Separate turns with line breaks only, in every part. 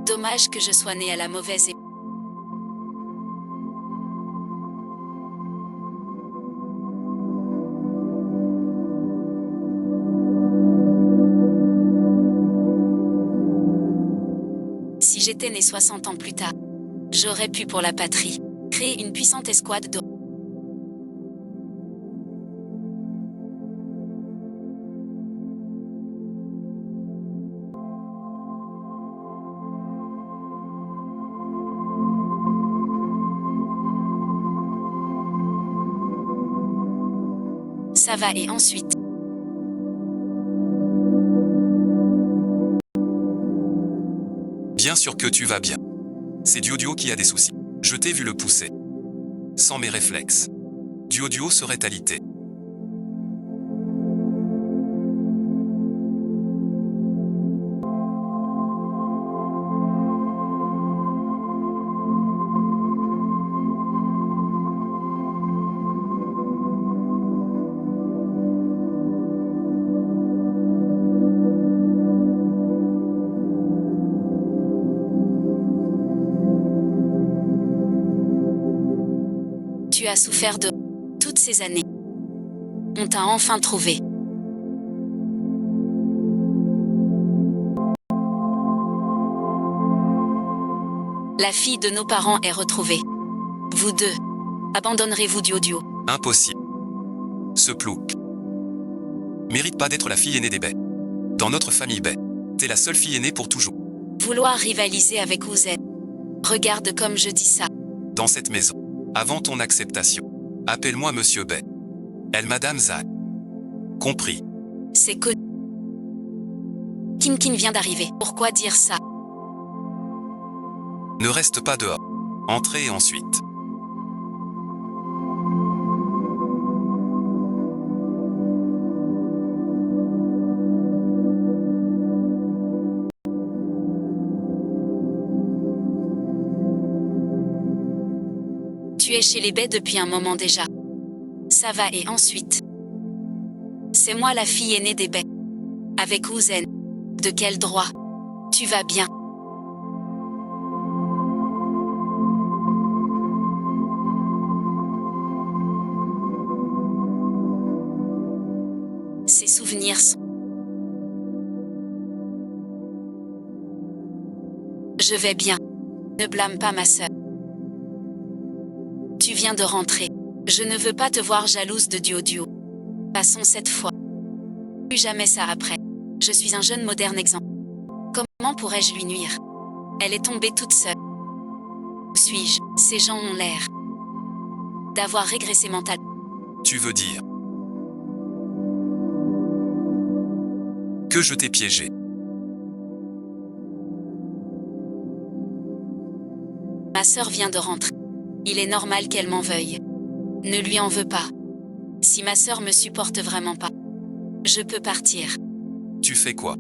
Dommage que je sois née à la mauvaise époque. Si j'étais née 60 ans plus tard, j'aurais pu pour la patrie créer une puissante escouade de... Ça va et ensuite.
Bien sûr que tu vas bien. C'est Duo qui a des soucis. Je t'ai vu le pousser. Sans mes réflexes. Duo serait alité.
Tu as souffert de toutes ces années. On t'a enfin trouvé. La fille de nos parents est retrouvée. Vous deux, abandonnerez-vous Duo?
Impossible. Ce plouc mérite pas d'être la fille aînée des baies. Dans notre famille baie, t'es la seule fille aînée pour toujours.
Vouloir rivaliser avec Ouzet. Regarde comme je dis ça.
Dans cette maison, avant ton acceptation, appelle-moi Monsieur Baie. Elle Madame Zad. Compris.
C'est que... Kin vient d'arriver. Pourquoi dire ça?
Ne reste pas dehors. Entrez et ensuite.
Tu es chez les baies depuis un moment déjà. Ça va et ensuite. C'est moi la fille aînée des baies. Avec Ouzen. De quel droit? Tu vas bien? Ces souvenirs sont... Je vais bien. Ne blâme pas ma sœur. Tu viens de rentrer. Je ne veux pas te voir jalouse de Duo. Passons cette fois. Plus jamais ça après. Je suis un jeune moderne exemple. Comment pourrais-je lui nuire? Elle est tombée toute seule. Où suis-je? Ces gens ont l'air d'avoir régressé mentalement.
Tu veux dire que je t'ai piégé?
Ma sœur vient de rentrer. Il est normal qu'elle m'en veuille. Ne lui en veux pas. Si ma sœur me supporte vraiment pas, je peux partir.
Tu fais quoi?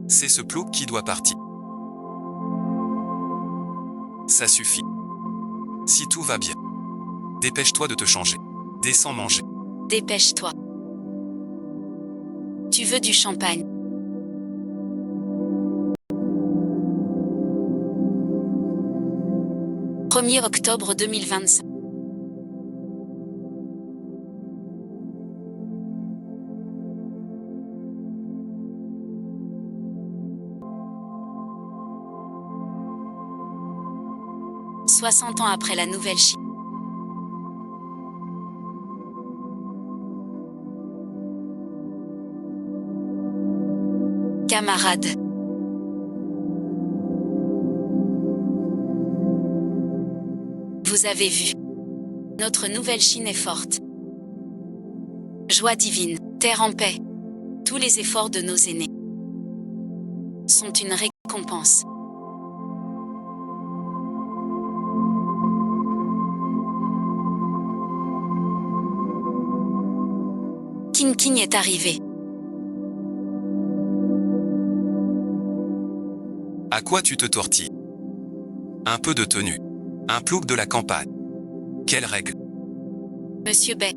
C'est ce plouc qui doit partir. Ça suffit. Si tout va bien, dépêche-toi de te changer. Descends manger.
Dépêche-toi. Tu veux du champagne? « 1er octobre 2025. « 60 ans après la nouvelle Chine. Camarades. Vous avez vu. Notre nouvelle Chine est forte. Joie divine, terre en paix. Tous les efforts de nos aînés sont une récompense. King est arrivé.
À quoi tu te tortilles? Un peu de tenue. Un plouc de la campagne. Quelle règle?
Monsieur Bay.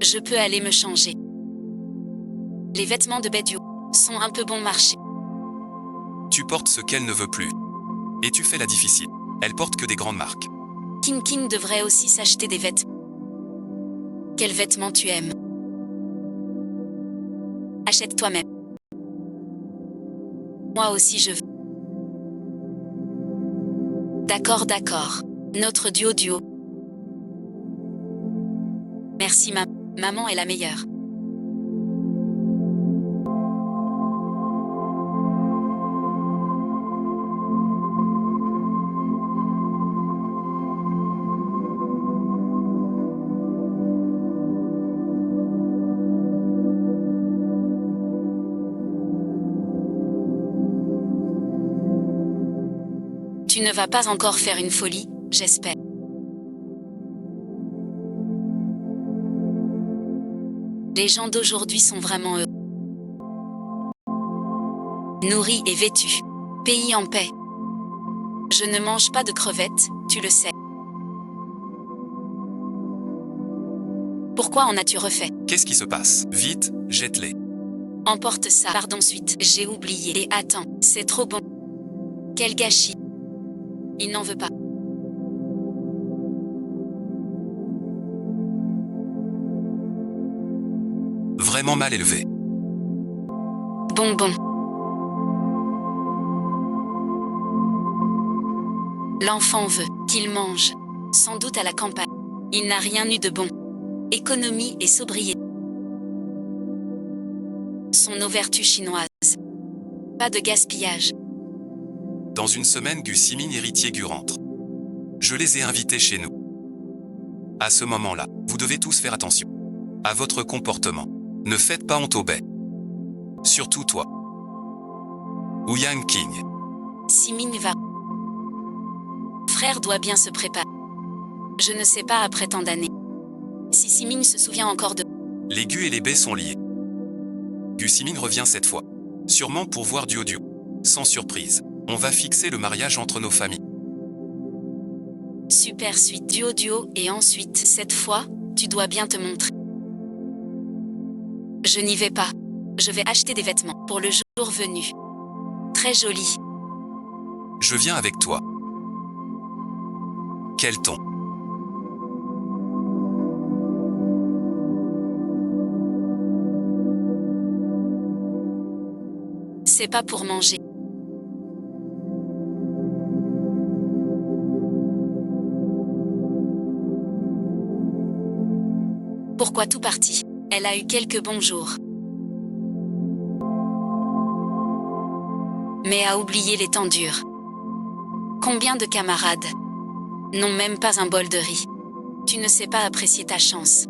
Je peux aller me changer. Les vêtements de Bédio sont un peu bon marché.
Tu portes ce qu'elle ne veut plus. Et tu fais la difficile. Elle porte que des grandes marques.
King King devrait aussi s'acheter des vêtements. Quels vêtements tu aimes? Achète toi-même. Moi aussi je veux. D'accord, d'accord. Notre duo. Merci maman est la meilleure. Tu ne vas pas encore faire une folie, j'espère. Les gens d'aujourd'hui sont vraiment heureux. Nourris et vêtus. Pays en paix. Je ne mange pas de crevettes, tu le sais. Pourquoi en as-tu refait?
Qu'est-ce qui se passe? Vite, jette-les.
Emporte ça. Pardon, suite. J'ai oublié. Et attends, c'est trop bon. Quel gâchis. Il n'en veut pas.
Vraiment mal élevé.
Bon. L'enfant veut qu'il mange. Sans doute à la campagne. Il n'a rien eu de bon. Économie et sobriété sont nos vertus chinoises. Pas de gaspillage.
Dans une semaine, Gu Siming héritier Gu rentre. Je les ai invités chez nous. À ce moment-là, vous devez tous faire attention à votre comportement. Ne faites pas honte au bey. Surtout toi. Ouyang King.
Siming va. Frère doit bien se préparer. Je ne sais pas après tant d'années. Si Siming se souvient encore de...
Les Gu et les bey sont liés. Gu Siming revient cette fois. Sûrement pour voir Duo. Sans surprise. On va fixer le mariage entre nos familles.
Super suite duo et ensuite, cette fois, tu dois bien te montrer. Je n'y vais pas. Je vais acheter des vêtements pour le jour venu. Très joli.
Je viens avec toi. Quel ton?
C'est pas pour manger. Pourquoi tout parti? Elle a eu quelques bons jours. Mais a oublié les temps durs. Combien de camarades n'ont même pas un bol de riz? Tu ne sais pas apprécier ta chance.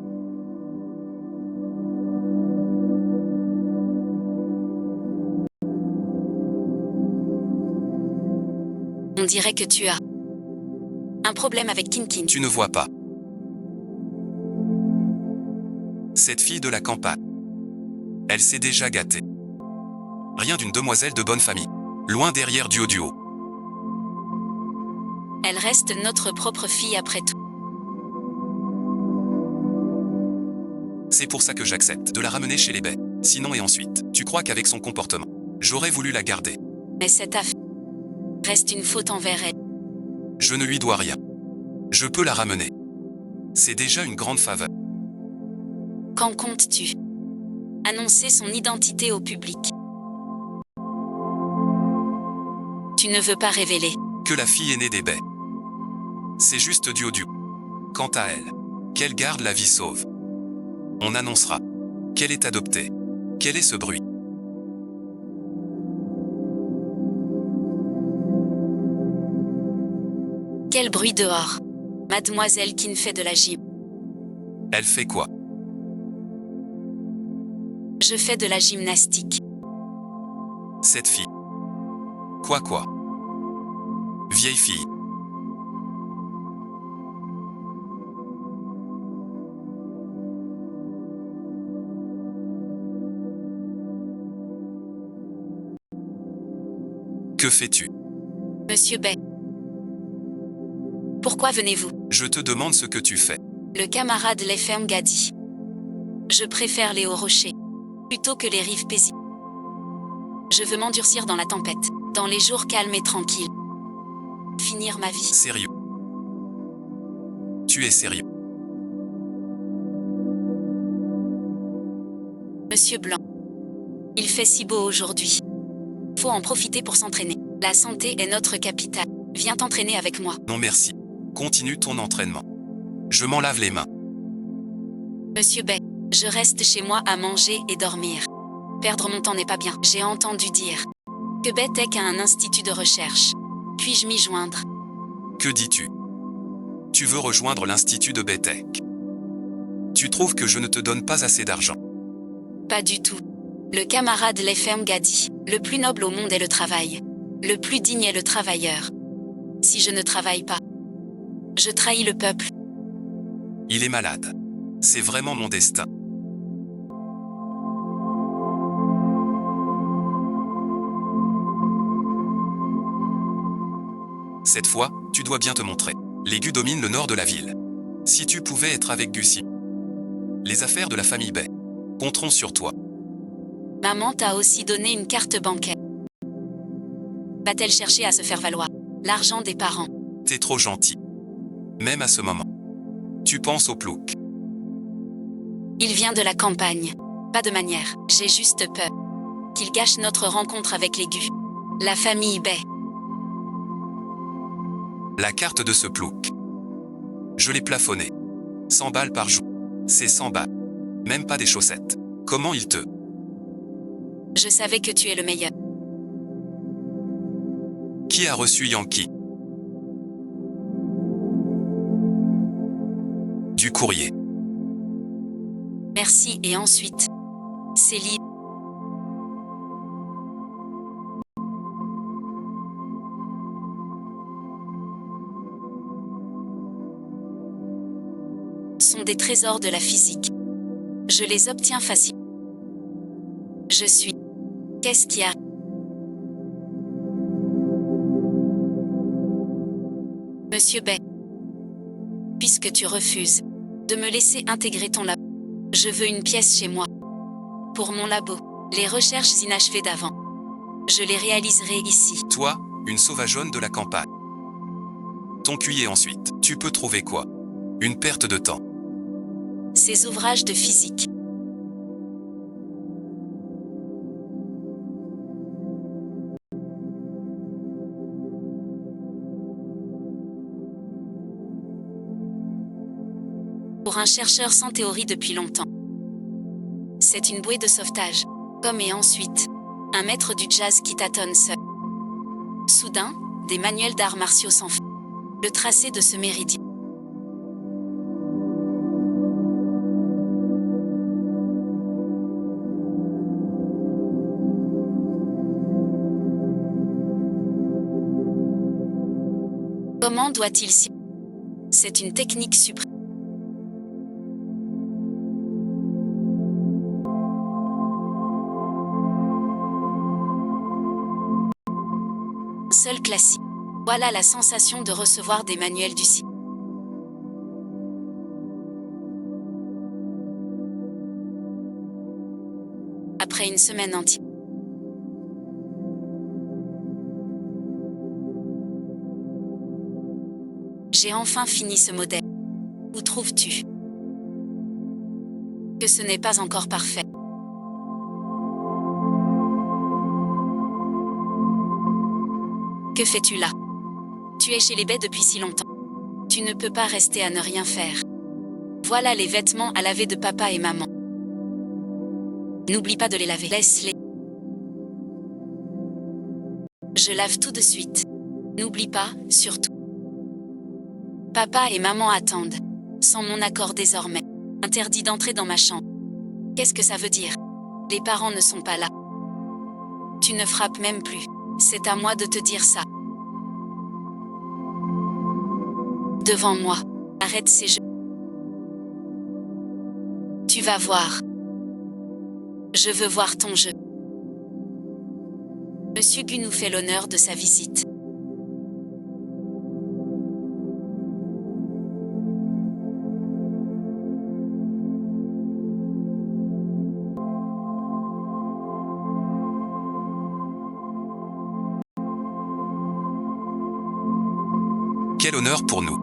On dirait que tu as un problème avec King King.
Tu ne vois pas. Cette fille de la campagne. Elle s'est déjà gâtée. Rien d'une demoiselle de bonne famille. Loin derrière Duo.
Elle reste notre propre fille après tout.
C'est pour ça que j'accepte de la ramener chez les bey. Sinon et ensuite, tu crois qu'avec son comportement, j'aurais voulu la garder.
Mais cette affaire reste une faute envers elle.
Je ne lui dois rien. Je peux la ramener. C'est déjà une grande faveur.
Quand comptes-tu annoncer son identité au public? Tu ne veux pas révéler
Que la fille est née des bey. C'est juste Duo. Quant à elle, qu'elle garde la vie sauve. On annoncera qu'elle est adoptée. Quel est ce bruit?
Quel bruit dehors? Mademoiselle Kin fait de la gym.
Elle fait quoi?
Je fais de la gymnastique.
Cette fille. Quoi? Vieille fille. Que fais-tu?
Monsieur Bey. Pourquoi venez-vous?
Je te demande ce que tu fais.
Le camarade Les Fermes a dit. Je préfère les hauts rochers plutôt que les rives paisibles. Je veux m'endurcir dans la tempête. Dans les jours calmes et tranquilles. Finir ma vie.
Sérieux. Tu es sérieux.
Monsieur Blanc. Il fait si beau aujourd'hui. Faut en profiter pour s'entraîner. La santé est notre capitale. Viens t'entraîner avec moi.
Non merci. Continue ton entraînement. Je m'en lave les mains.
Monsieur Bay, je reste chez moi à manger et dormir. Perdre mon temps n'est pas bien. J'ai entendu dire que Baytech a un institut de recherche. Puis-je m'y joindre?
Que dis-tu? Tu veux rejoindre l'Institut de Baytech. Tu trouves que je ne te donne pas assez d'argent?
Pas du tout. Le camarade Lefferme Gadi, le plus noble au monde est le travail. Le plus digne est le travailleur. Si je ne travaille pas, je trahis le peuple.
Il est malade. C'est vraiment mon destin. Cette fois, tu dois bien te montrer. Les Gu dominent le nord de la ville. Si tu pouvais être avec Gussie. Les affaires de la famille Bay compteront sur toi.
Maman t'a aussi donné une carte bancaire. Va-t-elle chercher à se faire valoir l'argent des parents?
T'es trop gentil. Même à ce moment. Tu penses au plouc.
Il vient de la campagne. Pas de manière, j'ai juste peur qu'il gâche notre rencontre avec les Gu. La famille Bay.
La carte de ce plouc. Je l'ai plafonnée. 100 balles par jour. C'est 100 balles. Même pas des chaussettes. Comment il te...
Je savais que tu es le meilleur.
Qui a reçu Yankee? Du courrier.
Merci et ensuite. Céline. Sont des trésors de la physique. Je les obtiens facilement. Je suis. Qu'est-ce qui a... Monsieur Bay. Puisque tu refuses de me laisser intégrer ton labo, je veux une pièce chez moi. Pour mon labo, les recherches inachevées d'avant. Je les réaliserai ici.
Toi, une sauvageonne de la campagne. Ton QI ensuite. Tu peux trouver quoi? Une perte de temps.
Ces ouvrages de physique. Pour un chercheur sans théorie depuis longtemps. C'est une bouée de sauvetage. Comme et ensuite, un maître du jazz qui tâtonne seul. Soudain, des manuels d'arts martiaux sans fin. Le tracé de ce méridien. Comment doit-il s'y... C'est une technique suprême. Seul classique. Voilà la sensation de recevoir des manuels du site. Après une semaine entière. J'ai enfin fini ce modèle. Où trouves-tu que ce n'est pas encore parfait? Que fais-tu là? Tu es chez les Bay depuis si longtemps. Tu ne peux pas rester à ne rien faire. Voilà les vêtements à laver de papa et maman. N'oublie pas de les laver. Laisse-les. Je lave tout de suite. N'oublie pas, surtout. Papa et maman attendent. Sans mon accord désormais. Interdit d'entrer dans ma chambre. Qu'est-ce que ça veut dire? Les parents ne sont pas là. Tu ne frappes même plus. C'est à moi de te dire ça. Devant moi. Arrête ces jeux. Tu vas voir. Je veux voir ton jeu. Monsieur Gu nous fait l'honneur de sa visite.
Quel honneur pour nous.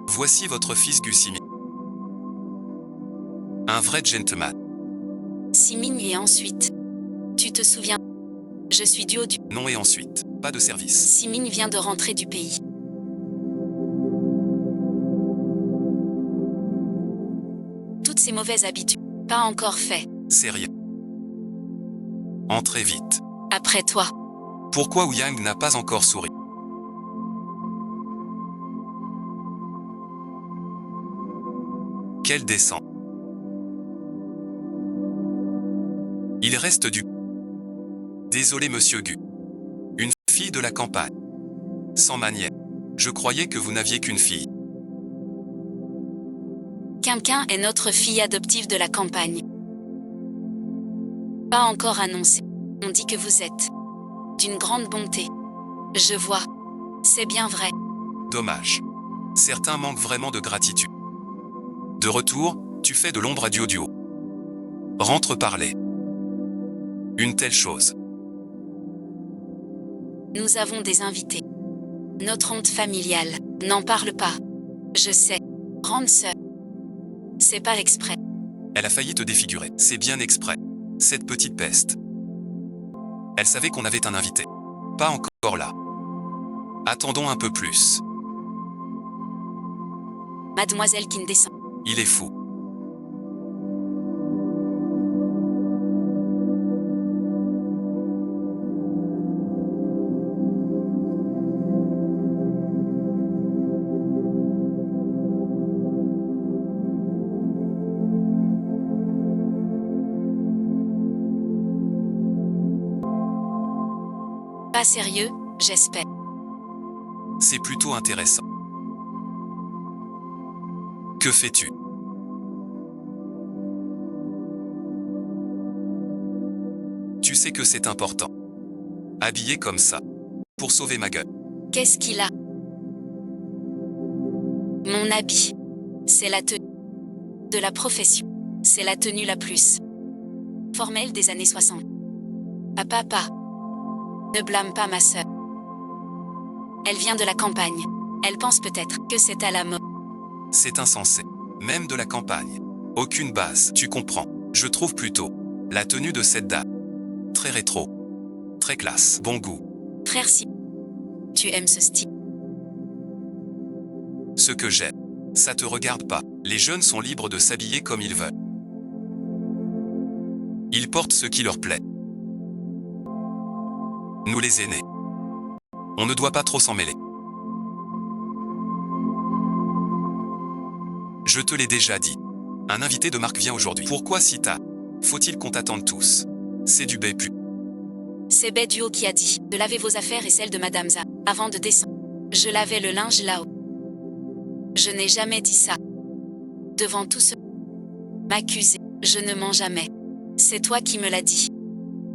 Voici votre fils Gu Simin. Un vrai gentleman.
Simin et ensuite. Tu te souviens? Je suis Duoduo.
Non et ensuite, pas de service.
Simin vient de rentrer du pays. Toutes ces mauvaises habitudes, pas encore fait.
C'est rien. Entrez vite.
Après toi.
Pourquoi Ouyang n'a pas encore souri? Quel descend. Il reste du... Désolé monsieur Gu. Une fille de la campagne. Sans manière. Je croyais que vous n'aviez qu'une fille.
Quelqu'un est notre fille adoptive de la campagne. Pas encore annoncé. On dit que vous êtes d'une grande bonté. Je vois. C'est bien vrai.
Dommage. Certains manquent vraiment de gratitude. De retour, tu fais de l'ombre à Duoduo. Rentre parler. Une telle chose.
Nous avons des invités. Notre honte familiale. N'en parle pas. Je sais. Grande sœur. C'est pas exprès.
Elle a failli te défigurer. C'est bien exprès. Cette petite peste. Elle savait qu'on avait un invité. Pas encore là. Attendons un peu plus.
Mademoiselle Qin descend.
Il est fou.
Pas sérieux, j'espère.
C'est plutôt intéressant. Que fais-tu? Tu sais que c'est important. Habillé comme ça. Pour sauver ma gueule.
Qu'est-ce qu'il a? Mon habit. C'est la tenue de la profession. C'est la tenue la plus formelle des années 60. Papa. Ne blâme pas ma sœur. Elle vient de la campagne. Elle pense peut-être que c'est à la mode.
C'est insensé. Même de la campagne. Aucune base, tu comprends. Je trouve plutôt la tenue de cette dame. Très rétro. Très classe. Bon goût.
Frère, si tu aimes ce style.
Ce que j'aime. Ça te regarde pas. Les jeunes sont libres de s'habiller comme ils veulent. Ils portent ce qui leur plaît. Nous les aînés. On ne doit pas trop s'en mêler. Je te l'ai déjà dit. Un invité de marque vient aujourd'hui. Pourquoi si tard? Faut-il qu'on t'attende tous? C'est du bépu.
C'est Duo qui a dit de laver vos affaires et celles de Madame Za avant de descendre. Je lavais le linge là-haut. Je n'ai jamais dit ça. Devant tout ce... M'accuser. Je ne mens jamais. C'est toi qui me l'as dit.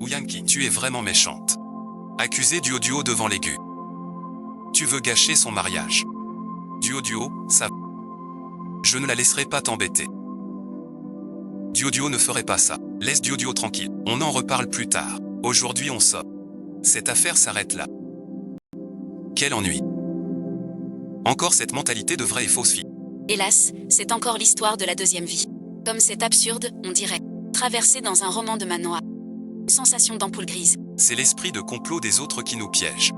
Ouyanki, tu es vraiment méchante. Accuser Duoduo devant les Gu. Tu veux gâcher son mariage. Duoduo, ça... Je ne la laisserai pas t'embêter. Duoduo ne ferait pas ça. Laisse Duoduo tranquille. On en reparle plus tard. Aujourd'hui on sort. Cette affaire s'arrête là. Quel ennui. Encore cette mentalité de vraie et fausse fille.
Hélas, c'est encore l'histoire de la deuxième vie. Comme c'est absurde, on dirait. Traversé dans un roman de manoir. Sensation d'ampoule grise.
C'est l'esprit de complot des autres qui nous piège.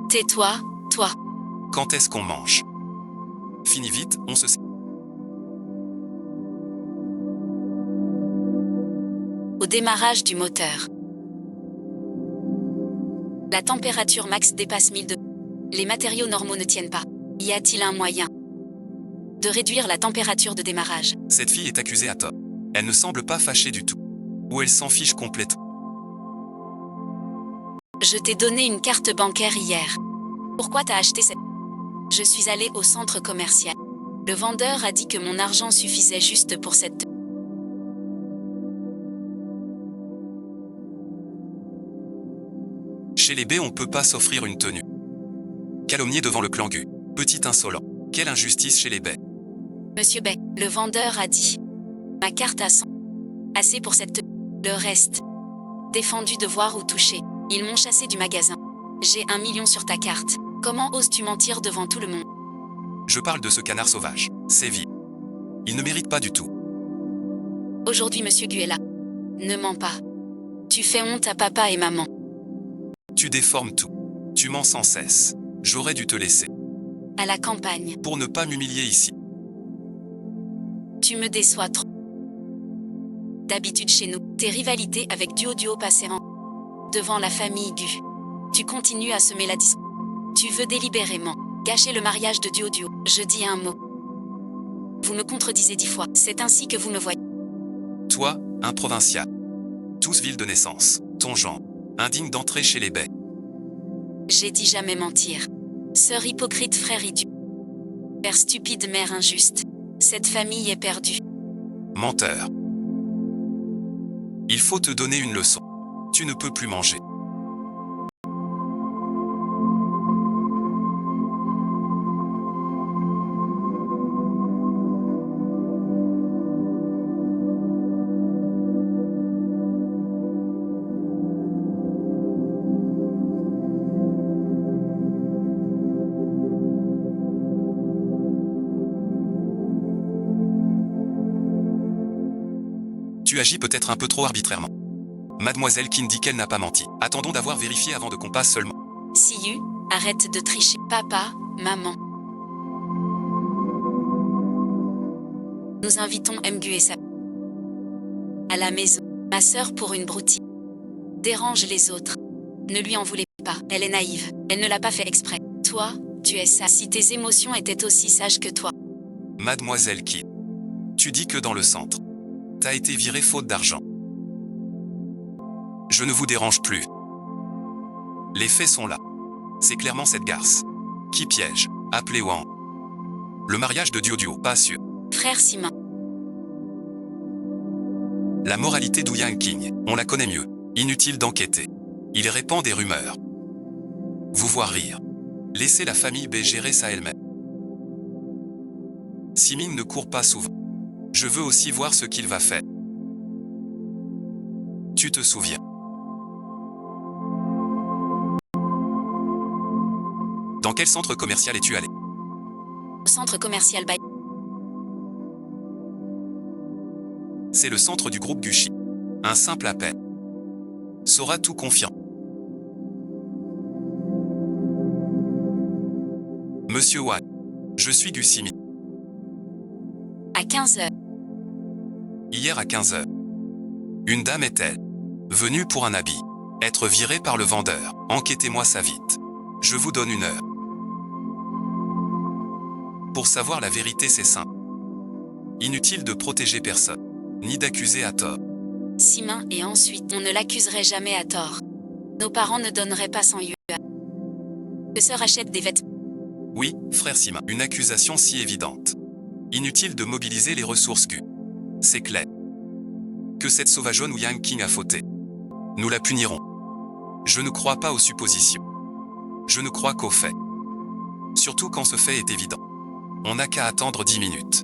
Tais-toi, toi.
Quand est-ce qu'on mange? Fini vite, on se...
Au démarrage du moteur. La température max dépasse 1002. Les matériaux normaux ne tiennent pas. Y a-t-il un moyen de réduire la température de démarrage?
Cette fille est accusée à tort. Elle ne semble pas fâchée du tout. Ou elle s'en fiche complètement.
Je t'ai donné une carte bancaire hier. Pourquoi t'as acheté cette... Je suis allée au centre commercial. Le vendeur a dit que mon argent suffisait juste pour cette...
Chez les B, on peut pas s'offrir une tenue. Calomnier devant le clan Gu. Petit insolent. Quelle injustice chez les B.
Monsieur Bay, le vendeur a dit. Ma carte a 100. Assez pour cette tenue. Le reste. Défendu de voir ou toucher. Ils m'ont chassé du magasin. J'ai 1 million sur ta carte. Comment oses-tu mentir devant tout le monde?
Je parle de ce canard sauvage. C'est vil. Il ne mérite pas du tout.
Aujourd'hui Monsieur Gu est là. Ne mens pas. Tu fais honte à papa et maman.
Tu déformes tout. Tu mens sans cesse. J'aurais dû te laisser.
À la campagne.
Pour ne pas m'humilier ici.
Tu me déçois trop. D'habitude chez nous, tes rivalités avec Duo passaient devant la famille Gu. Tu continues à semer la discorde. Tu veux délibérément gâcher le mariage de Duo. Je dis un mot. Vous me contredisez 10 fois. C'est ainsi que vous me voyez.
Toi, un provincial. Tous ville de naissance. Ton genre. Indigne d'entrer chez les baies.
J'ai dit jamais mentir. Sœur hypocrite, frère idiot. Père stupide, mère injuste. Cette famille est perdue.
Menteur. Il faut te donner une leçon. Tu ne peux plus manger. Tu agis peut-être un peu trop arbitrairement. Mademoiselle Qin dit qu'elle n'a pas menti. Attendons d'avoir vérifié avant de qu'on passe seulement.
Siyu, arrête de tricher. Papa, maman. Nous invitons Mgu et sa à la maison. Ma sœur pour une broutille. Dérange les autres. Ne lui en voulez pas. Elle est naïve. Elle ne l'a pas fait exprès. Toi, tu es sage. Si tes émotions étaient aussi sages que toi.
Mademoiselle Qin. Tu dis que dans le centre. T'as été virée faute d'argent. Je ne vous dérange plus. Les faits sont là. C'est clairement cette garce. Qui piège. Appelez Wang. Le mariage de Duo, pas sûr.
Frère Sima.
La moralité d'Ouyang King, on la connaît mieux. Inutile d'enquêter. Il répand des rumeurs. Vous voir rire. Laissez la famille B gérer ça elle-même. Simin ne court pas souvent. Je veux aussi voir ce qu'il va faire. Tu te souviens. Dans quel centre commercial es-tu allé?
Au centre commercial Bay.
C'est le centre du groupe Gucci. Un simple appel. Sera tout confiant. Monsieur Wang. Je suis Gu Simin.
À 15h.
Hier à 15h. Une dame est-elle venue pour un habit. Être virée par le vendeur. Enquêtez-moi ça vite. Je vous donne 1 heure. Pour savoir la vérité, c'est simple. Inutile de protéger personne, ni d'accuser à tort.
Simin, et ensuite, on ne l'accuserait jamais à tort. Nos parents ne donneraient pas 100 yuan. Que sœur achète des vêtements.
Oui, frère Sima, une accusation si évidente. Inutile de mobiliser les ressources Gu. C'est clair. Que cette sauvageonne ou Yang King a fauté. Nous la punirons. Je ne crois pas aux suppositions. Je ne crois qu'aux faits. Surtout quand ce fait est évident. On n'a qu'à attendre 10 minutes.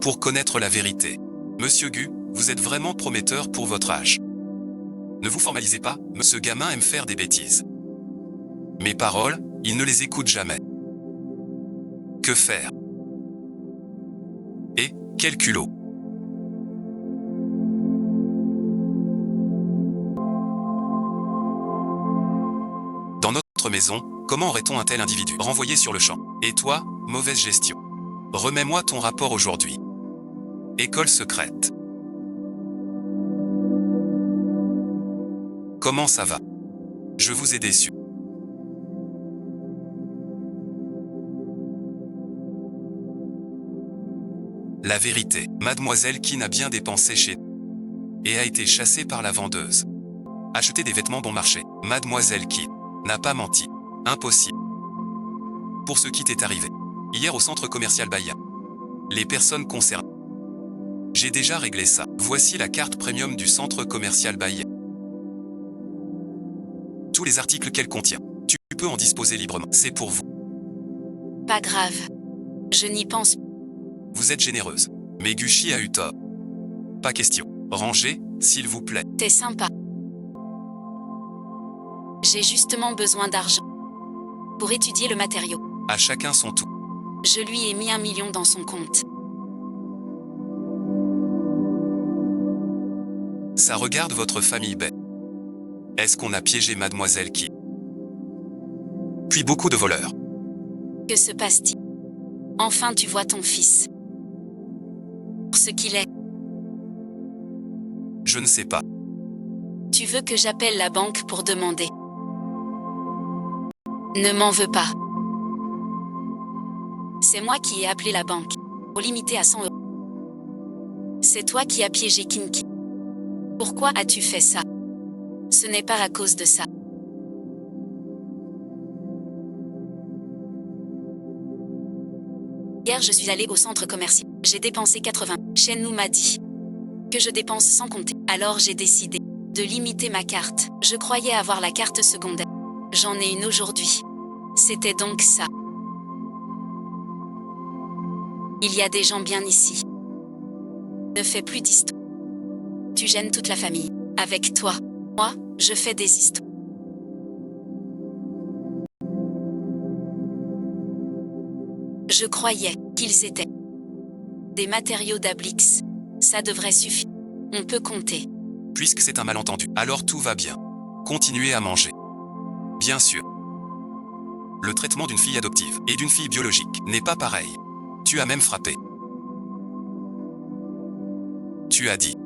Pour connaître la vérité. Monsieur Gu, vous êtes vraiment prometteur pour votre âge. Ne vous formalisez pas, ce gamin aime faire des bêtises. Mes paroles, il ne les écoute jamais. Que faire? Et, quel culot! Dans notre maison, comment aurait-on un tel individu renvoyé sur le champ? Et toi, mauvaise gestion. Remets-moi ton rapport aujourd'hui. École secrète. Comment ça va? Je vous ai déçu. La vérité, mademoiselle Qin a bien dépensé chez nous et a été chassée par la vendeuse. Acheter des vêtements bon marché, mademoiselle Qin n'a pas menti. Impossible. Pour ce qui t'est arrivé hier au centre commercial Baya. Les personnes concernées. J'ai déjà réglé ça. Voici la carte premium du centre commercial Baya. Tous les articles qu'elle contient. Tu peux en disposer librement. C'est pour vous.
Pas grave. Je n'y pense pas.
Vous êtes généreuse. Mais Gucci a eu tort. Pas question. Rangez, s'il vous plaît.
T'es sympa. J'ai justement besoin d'argent pour étudier le matériau.
À chacun son tour.
Je lui ai mis 1 million dans son compte.
Ça regarde votre famille bête. Est-ce qu'on a piégé mademoiselle qui? Puis beaucoup de voleurs.
Que se passe-t-il? Enfin tu vois ton fils. Pour ce qu'il est.
Je ne sais pas.
Tu veux que j'appelle la banque pour demander? Ne m'en veux pas. C'est moi qui ai appelé la banque, pour limiter à 100 €. C'est toi qui as piégé Kinky. Pourquoi as-tu fait ça? Ce n'est pas à cause de ça. Hier je suis allée au centre commercial. J'ai dépensé 80. Shenmue m'a dit que je dépense sans compter. Alors j'ai décidé de limiter ma carte. Je croyais avoir la carte secondaire. J'en ai une aujourd'hui. C'était donc ça. Il y a des gens bien ici. Ne fais plus d'histoires. Tu gênes toute la famille. Avec toi, moi, je fais des histoires. Je croyais qu'ils étaient des matériaux d'Ablix. Ça devrait suffire. On peut compter.
Puisque c'est un malentendu, alors tout va bien. Continuez à manger. Bien sûr. Le traitement d'une fille adoptive et d'une fille biologique n'est pas pareil. Tu as même frappé. Tu as dit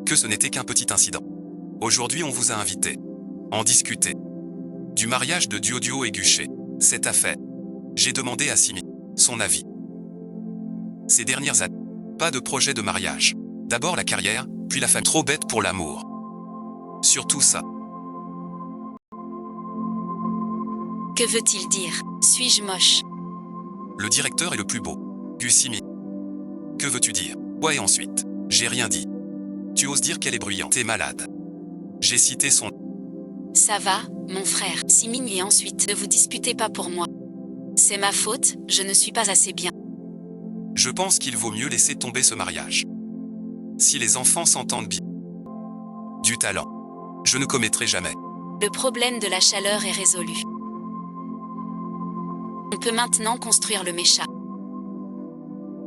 que ce n'était qu'un petit incident. Aujourd'hui, on vous a invité en discuter du mariage de Duoduo et Guché. Cette affaire, j'ai demandé à Simi son avis. Ces dernières années, pas de projet de mariage. D'abord la carrière, puis la femme trop bête pour l'amour. Surtout ça.
Que veut-il dire? Suis-je moche?
Le directeur est le plus beau. Gusimi. Que veux-tu dire? Ouais, et ensuite, j'ai rien dit. Tu oses dire qu'elle est bruyante et malade. J'ai cité son...
Ça va, mon frère. Simin et ensuite, ne vous disputez pas pour moi. C'est ma faute, je ne suis pas assez bien.
Je pense qu'il vaut mieux laisser tomber ce mariage. Si les enfants s'entendent bien. Du talent. Je ne commettrai jamais.
Le problème de la chaleur est résolu. On peut maintenant construire le mécha.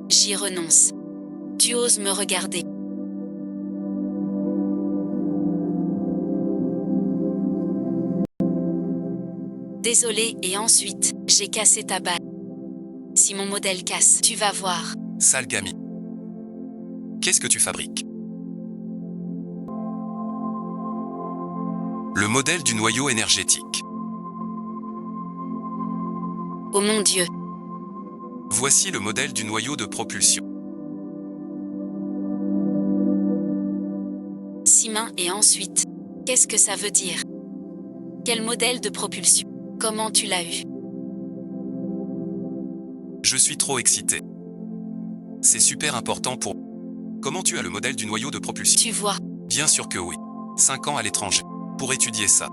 J'y renonce. Tu oses me regarder. Désolé, et ensuite, j'ai cassé ta balle. Si mon modèle casse, tu vas voir.
Sale gamine. Qu'est-ce que tu fabriques? Le modèle du noyau énergétique.
Oh mon Dieu.
Voici le modèle du noyau de propulsion.
Simin et ensuite. Qu'est-ce que ça veut dire? Quel modèle de propulsion? Comment tu l'as eu?
Je suis trop excité. C'est super important pour... Comment tu as le modèle du noyau de propulsion?
Tu vois.
Bien sûr que oui. 5 ans à l'étranger. Pour étudier ça.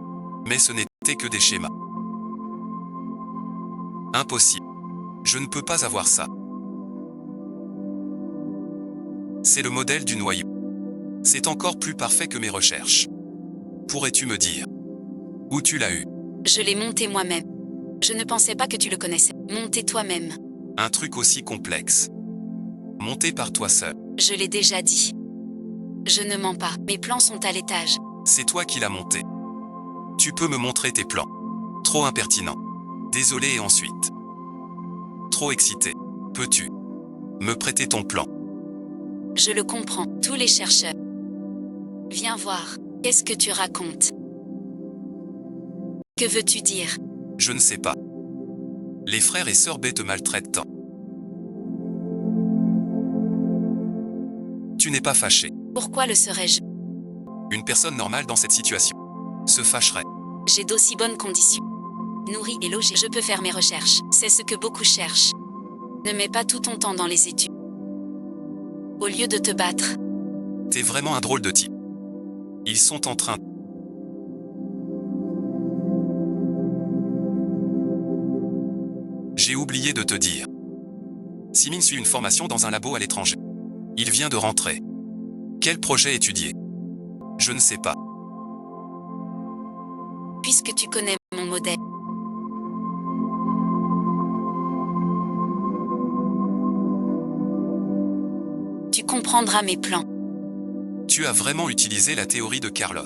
Mais ce n'était que des schémas. Impossible. Je ne peux pas avoir ça. C'est le modèle du noyau. C'est encore plus parfait que mes recherches. Pourrais-tu me dire où tu l'as eu?
Je l'ai monté moi-même. Je ne pensais pas que tu le connaissais. Monté toi-même.
Un truc aussi complexe. Monté par toi seul.
Je l'ai déjà dit. Je ne mens pas. Mes plans sont à l'étage.
C'est toi qui l'as monté. Tu peux me montrer tes plans. Trop impertinent. Désolé et ensuite. Trop excité. Peux-tu me prêter ton plan?
Je le comprends. Tous les chercheurs. Viens voir. Qu'est-ce que tu racontes? Que veux-tu dire?
Je ne sais pas. Les frères et sœurs B te maltraitent tant. Tu n'es pas fâché.
Pourquoi le serais-je?
Une personne normale dans cette situation se fâcherait.
J'ai d'aussi bonnes conditions. Nourri et logé, je peux faire mes recherches. C'est ce que beaucoup cherchent. Ne mets pas tout ton temps dans les études. Au lieu de te battre.
T'es vraiment un drôle de type. Ils sont en train... J'ai oublié de te dire. Simin suit une formation dans un labo à l'étranger. Il vient de rentrer. Quel projet étudier? Je ne sais pas.
puisque tu connais mon modèle. Tu comprendras mes plans.
Tu as vraiment utilisé la théorie de Carlos.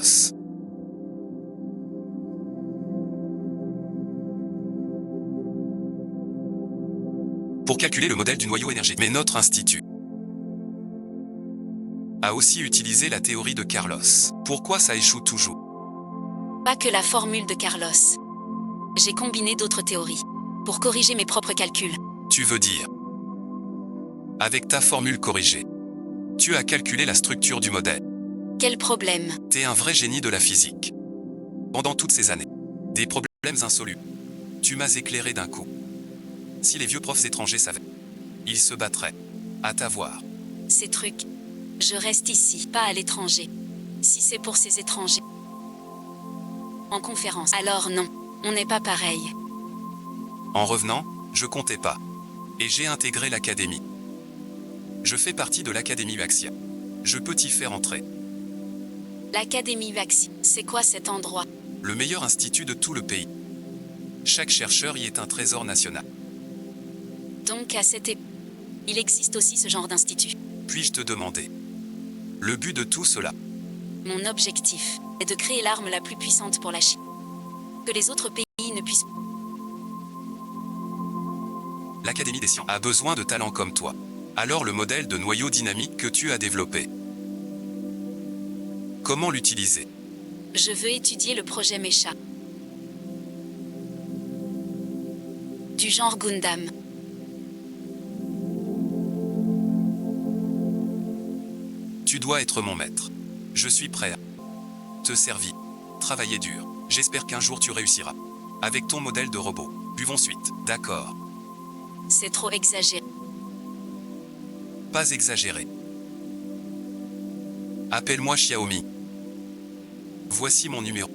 Pour calculer le modèle du noyau énergétique. Mais notre institut a aussi utilisé la théorie de Carlos. Pourquoi ça échoue toujours?
Pas que la formule de Carlos. J'ai combiné d'autres théories pour corriger mes propres calculs.
Tu veux dire, avec ta formule corrigée, tu as calculé la structure du modèle.
Quel problème?
T'es un vrai génie de la physique. Pendant toutes ces années, des problèmes insolubles. Tu m'as éclairé d'un coup. Si les vieux profs étrangers savaient, ils se battraient. À t'avoir.
Ces trucs. Je reste ici, pas à l'étranger. Si c'est pour ces étrangers. En conférence. Alors non, on n'est pas pareil.
En revenant, je comptais pas. Et j'ai intégré l'académie. Je fais partie de l'académie Baxia. Je peux t'y faire entrer.
L'Académie Baxi, c'est quoi cet endroit?
Le meilleur institut de tout le pays. Chaque chercheur y est un trésor national.
Donc à cette époque, il existe aussi ce genre d'institut.
Puis-je te demander le but de tout cela?
Mon objectif est de créer l'arme la plus puissante pour la Chine. Que les autres pays ne puissent.
L'Académie des sciences a besoin de talents comme toi. Alors le modèle de noyau dynamique que tu as développé, comment l'utiliser?
Je veux étudier le projet Mecha. Du genre Gundam.
Tu dois être mon maître. Je suis prêt à te servir. Travailler dur. J'espère qu'un jour tu réussiras. Avec ton modèle de robot. Buvons suite. D'accord.
C'est trop exagéré.
Pas exagéré. Appelle-moi Xiaomi. Voici mon numéro.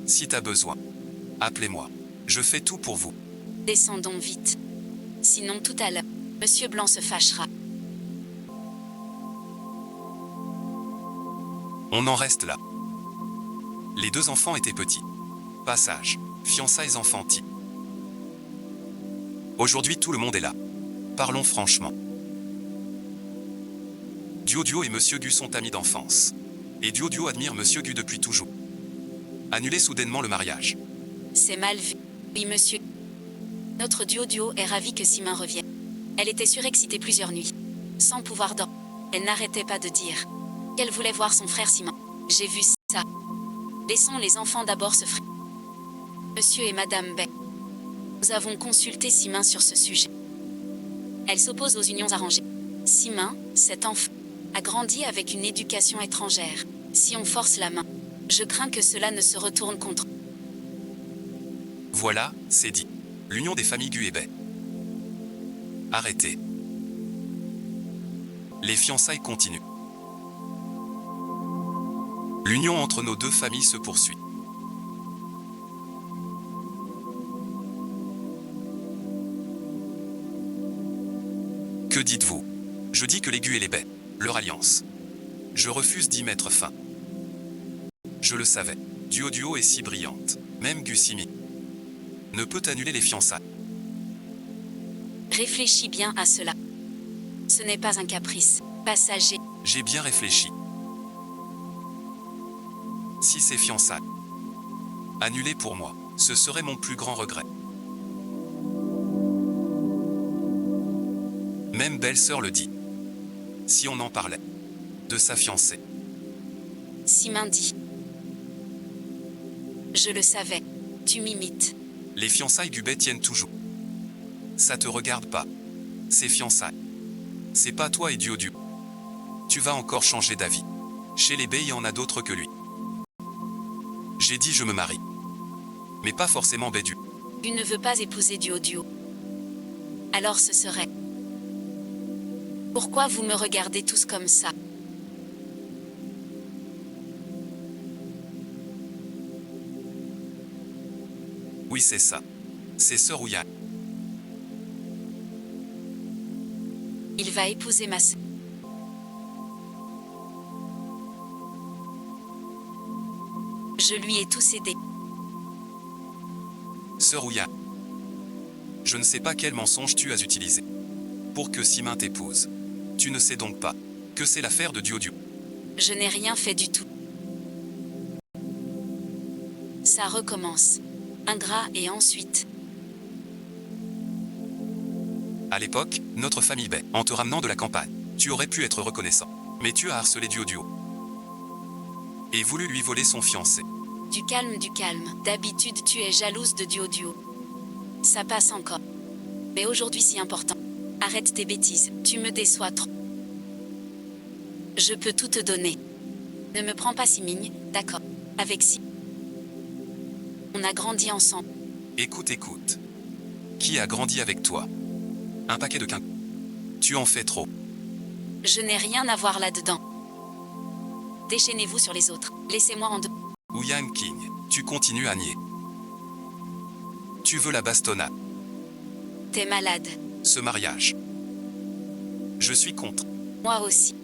Si t'as besoin, appelez-moi. Je fais tout pour vous.
Descendons vite. Sinon tout à l'heure, Monsieur Blanc se fâchera.
On en reste là. Les deux enfants étaient petits. Passage. Fiançailles enfantiles. Aujourd'hui tout le monde est là. Parlons franchement. Duo et Monsieur Gu sont amis d'enfance. Et Duo admire Monsieur Gu depuis toujours. Annuler soudainement le mariage.
C'est mal vu. Oui, monsieur. Notre Duo est ravi que Simin revienne. Elle était surexcitée plusieurs nuits. Sans pouvoir dormir. Elle n'arrêtait pas de dire qu'elle voulait voir son frère Simin. J'ai vu ça. Laissons les enfants d'abord se fréquenter. Monsieur et Madame Beck. Nous avons consulté Simin sur ce sujet. Elle s'oppose aux unions arrangées. Simin, cet enfant, a grandi avec une éducation étrangère. Si on force la main, je crains que cela ne se retourne contre.
Voilà, c'est dit. L'union des familles Gu et Bay. Arrêtez. Les fiançailles continuent. L'union entre nos deux familles se poursuit. Que dites-vous? Je dis que les Gu et les Bay, leur alliance. Je refuse d'y mettre fin. Je le savais. Duo est si brillante. Même Gu Simi ne peut annuler les fiançailles.
Réfléchis bien à cela. Ce n'est pas un caprice passager.
J'ai bien réfléchi. Si ces fiançailles annulées pour moi, ce serait mon plus grand regret. Même belle-sœur le dit. Si on en parlait de sa fiancée.
Simin dit. Je le savais. Tu m'imites.
Les fiançailles Gu Bay tiennent toujours. Ça te regarde pas. Ces fiançailles. C'est pas toi et Duo. Tu vas encore changer d'avis. Chez les Bay, il y en a d'autres que lui. J'ai dit je me marie. Mais pas forcément Bay Du.
Tu ne veux pas épouser Duo. Alors ce serait. Pourquoi vous me regardez tous comme ça?
Oui, c'est ça. C'est Sœur Ouya.
Il va épouser ma sœur. Je lui ai tout cédé.
Sœur Ouya, je ne sais pas quel mensonge tu as utilisé pour que Simin t'épouse. Tu ne sais donc pas que c'est l'affaire de Diodiou.
Je n'ai rien fait du tout. Ça recommence. Ingrat et ensuite.
À l'époque, notre famille Bay, en te ramenant de la campagne, tu aurais pu être reconnaissant. Mais tu as harcelé Diodiou et voulu lui voler son fiancé.
Du calme, du calme. D'habitude, tu es jalouse de Diodiou. Ça passe encore. Mais aujourd'hui, si important. Arrête tes bêtises, tu me déçois trop. Je peux tout te donner. Ne me prends pas Simigne, d'accord. Avec Si. On a grandi ensemble.
Écoute. Qui a grandi avec toi? Un paquet de quinquos. Tu en fais trop.
Je n'ai rien à voir là-dedans. Déchaînez-vous sur les autres. Laissez-moi en deux.
Ouyan King, tu continues à nier. Tu veux la bastonnade.
T'es malade.
Ce mariage. Je suis contre.
Moi aussi.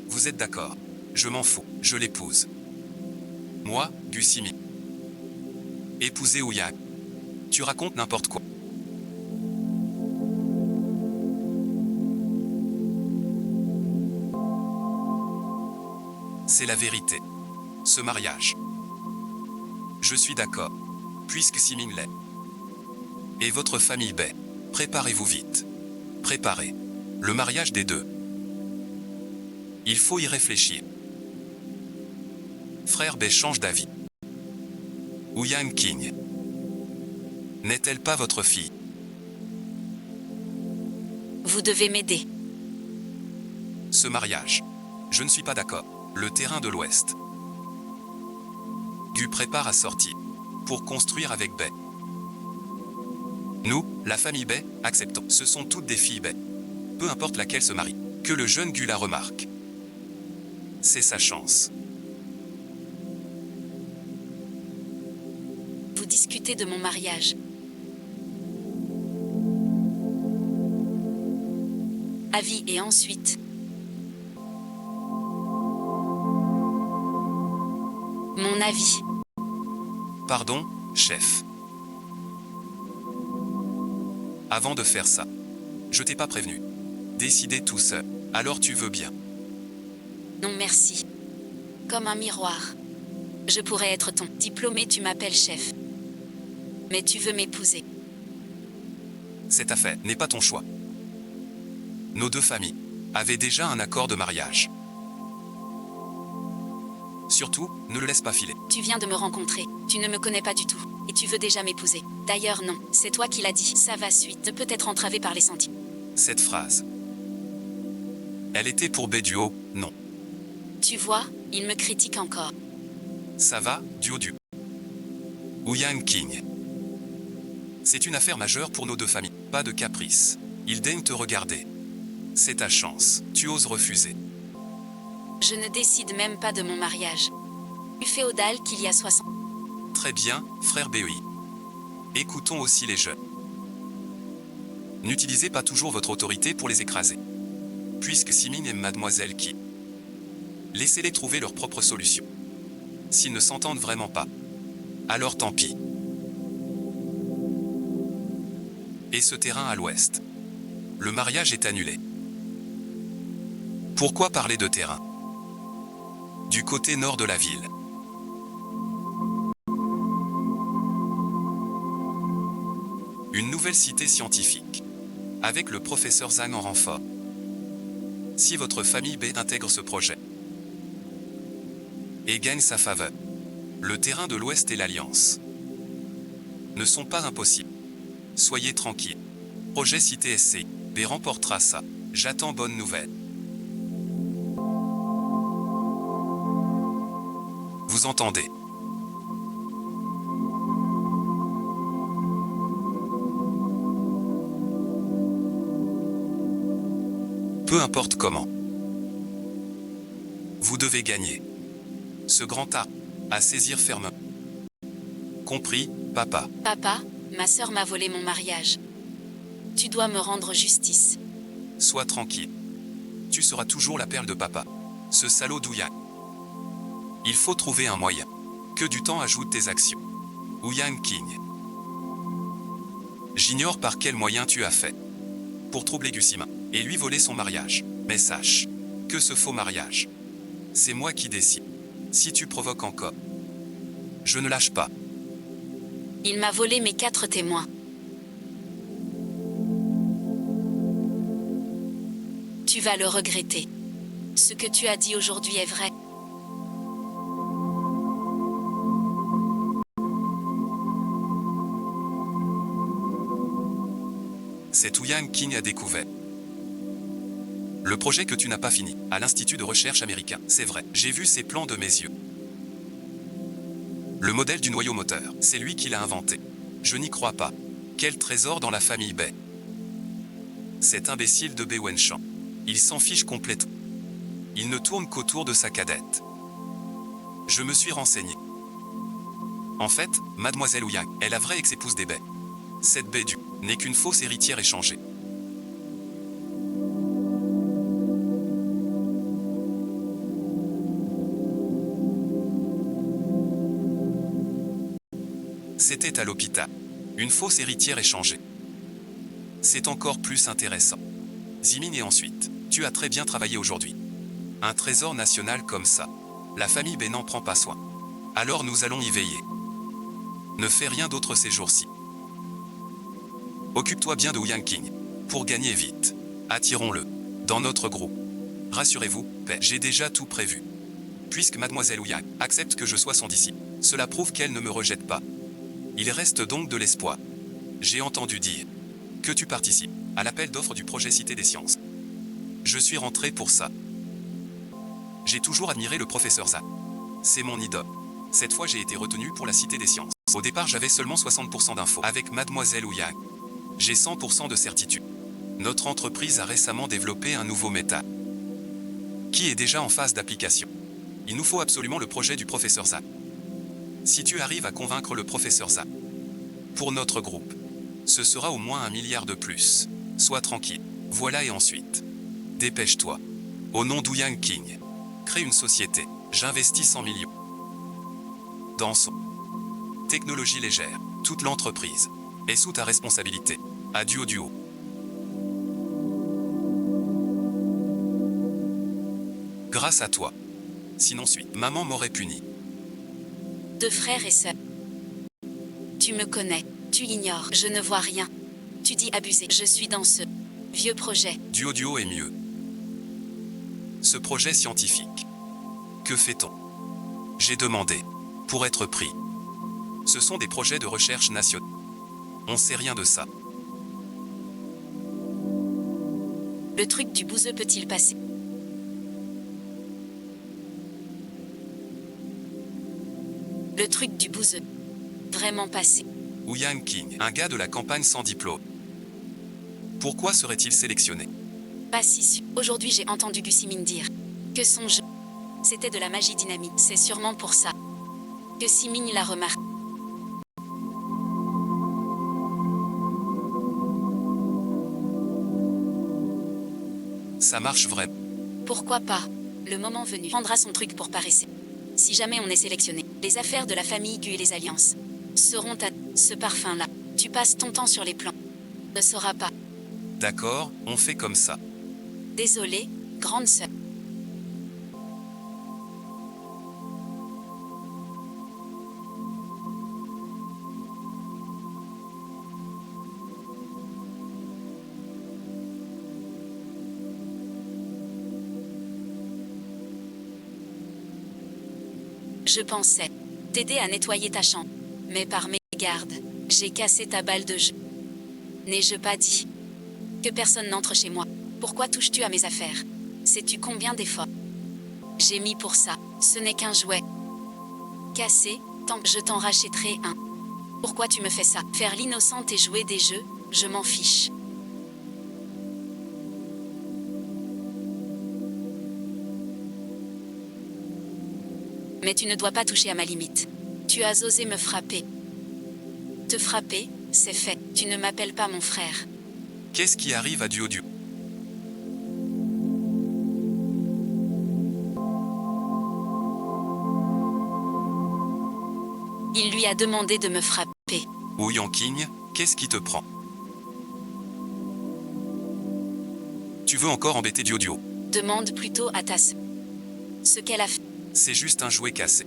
Vous êtes d'accord? Je m'en fous, je l'épouse. Moi, Gusimi. Épouser Ouyan. Tu racontes n'importe quoi. C'est la vérité. Ce mariage. Je suis d'accord. Puisque Simin l'est. Et votre famille Bay. Préparez-vous vite. Préparez. Le mariage des deux. Il faut y réfléchir. Frère Bay change d'avis. Ouyan King. N'est-elle pas votre fille?
Vous devez m'aider.
Ce mariage. Je ne suis pas d'accord. Le terrain de l'Ouest. Gu prépare à sortir. Pour construire avec Bay. Nous, la famille Bay, acceptons. Ce sont toutes des filles Bay. Peu importe laquelle se marie. Que le jeune Gu la remarque. C'est sa chance.
Vous discutez de mon mariage. Avis et ensuite. Mon avis.
Pardon, chef. Avant de faire ça, je t'ai pas prévenu. Décider tout seul. Alors tu veux bien.
Non merci. Comme un miroir. Je pourrais être ton diplômé, tu m'appelles chef. Mais tu veux m'épouser.
Cette affaire n'est pas ton choix. Nos deux familles avaient déjà un accord de mariage. Surtout, ne le laisse pas filer.
Tu viens de me rencontrer, tu ne me connais pas du tout, et tu veux déjà m'épouser. D'ailleurs non, c'est toi qui l'as dit. Ça va suite, ne peut être entravée par les sentiments.
Cette phrase. Elle était pour Béduo, non.
Tu vois, il me critique encore.
Ça va, Diodiou. Ouyan King. C'est une affaire majeure pour nos deux familles. Pas de caprice. Il daigne te regarder. C'est ta chance. Tu oses refuser.
Je ne décide même pas de mon mariage. Plus féodal qu'il y a 60.
Très bien, frère BEI. Écoutons aussi les jeunes. N'utilisez pas toujours votre autorité pour les écraser. Puisque Simin aime mademoiselle qui. Laissez-les trouver leur propre solution. S'ils ne s'entendent vraiment pas, alors tant pis. Et ce terrain à l'ouest. Le mariage est annulé. Pourquoi parler de terrain? Du côté nord de la ville. Une nouvelle cité scientifique. Avec le professeur Zhang en renfort. Si votre famille B intègre ce projet et gagne sa faveur, le terrain de l'Ouest et l'Alliance ne sont pas impossibles. Soyez tranquille. Projet Cité SCI B remportera ça. J'attends bonne nouvelle. Vous entendez? Peu importe comment. Vous devez gagner. Ce grand art à saisir fermement. Compris, papa?
Papa, ma sœur m'a volé mon mariage. Tu dois me rendre justice.
Sois tranquille. Tu seras toujours la perle de papa. Ce salaud d'Ouyan. Il faut trouver un moyen Que du temps ajoute tes actions. Ouyang King. J'ignore par quel moyen tu as fait pour troubler Gu Simin et lui voler son mariage. Mais sache que ce faux mariage, c'est moi qui décide. Si tu provoques encore, je ne lâche pas.
Il m'a volé mes 4 témoins. Tu vas le regretter. Ce que tu as dit aujourd'hui est vrai.
C'est Ouyang King a découvert le projet que tu n'as pas fini, à l'Institut de recherche américain. C'est vrai, j'ai vu ses plans de mes yeux. Le modèle du noyau moteur, c'est lui qui l'a inventé. Je n'y crois pas. Quel trésor dans la famille Bei. Cet imbécile de Bei Wenshan. Il s'en fiche complètement. Il ne tourne qu'autour de sa cadette. Je me suis renseigné. En fait, Mademoiselle Ouyang est la vraie ex-épouse des Bei. Cette Bei Du n'est qu'une fausse héritière échangée. C'était à l'hôpital. Une fausse héritière échangée. C'est encore plus intéressant. Zimin et ensuite, tu as très bien travaillé aujourd'hui. Un trésor national comme ça. La famille Bei n'en prend pas soin. Alors nous allons y veiller. Ne fais rien d'autre ces jours-ci. Occupe-toi bien de Ouyang King. Pour gagner vite. Attirons-le. Dans notre groupe. Rassurez-vous, Bei, j'ai déjà tout prévu. Puisque Mademoiselle Ouyang accepte que je sois son disciple, cela prouve qu'elle ne me rejette pas. Il reste donc de l'espoir. J'ai entendu dire que tu participes à l'appel d'offres du projet Cité des Sciences. Je suis rentré pour ça. J'ai toujours admiré le professeur Zha. C'est mon idole. Cette fois j'ai été retenu pour la Cité des Sciences. Au départ j'avais seulement 60% d'infos. Avec Mademoiselle Ouyang, j'ai 100% de certitude. Notre entreprise a récemment développé un nouveau métal qui est déjà en phase d'application. Il nous faut absolument le projet du professeur Zha. Si tu arrives à convaincre le professeur Zha, pour notre groupe, ce sera au moins 1 milliard de plus. Sois tranquille. Voilà et ensuite. Dépêche-toi. Au nom d'Ouyang King, crée une société. J'investis 100 millions. Dans son technologie légère, toute l'entreprise est sous ta responsabilité. Adieu au duo. Grâce à toi. Sinon suite, maman m'aurait puni.
2 frères et sœurs. Tu me connais, tu ignores, je ne vois rien. Tu dis abuser, je suis dans ce vieux projet.
Duo est mieux. Ce projet scientifique. Que fait-on? J'ai demandé. Pour être pris. Ce sont des projets de recherche nationaux. On sait rien de ça.
Le truc du bouseux peut-il passer? Le truc du bouseux. Vraiment passé.
Ouyang King, un gars de la campagne sans diplôme. Pourquoi serait-il sélectionné?
Pas si sûr. Aujourd'hui j'ai entendu Gu Simin dire que son jeu, c'était de la magie dynamique. C'est sûrement pour ça que Simin l'a remarqué.
Ça marche vraiment.
Pourquoi pas? Le moment venu, prendra son truc pour paraître. Si jamais on est sélectionné, les affaires de la famille Gu et les alliances seront à ce parfum-là. Tu passes ton temps sur les plans. Ne saura pas.
D'accord, on fait comme ça.
Désolé, grande sœur. Je pensais t'aider à nettoyer ta chambre, mais par mégarde, j'ai cassé ta balle de jeu. N'ai-je pas dit que personne n'entre chez moi? Pourquoi touches-tu à mes affaires? Sais-tu combien d'efforts j'ai mis pour ça? Ce n'est qu'un jouet. Cassé, tant que je t'en rachèterai un. Pourquoi tu me fais ça? Faire l'innocente et jouer des jeux, je m'en fiche. Mais tu ne dois pas toucher à ma limite. Tu as osé me frapper. Te frapper, c'est fait. Tu ne m'appelles pas mon frère.
Qu'est-ce qui arrive à Duo?
Il lui a demandé de me frapper.
Wu Yangqing, qu'est-ce qui te prend? Tu veux encore embêter Diudio?
Demande plutôt à ta sœur ce qu'elle a fait.
C'est juste un jouet cassé.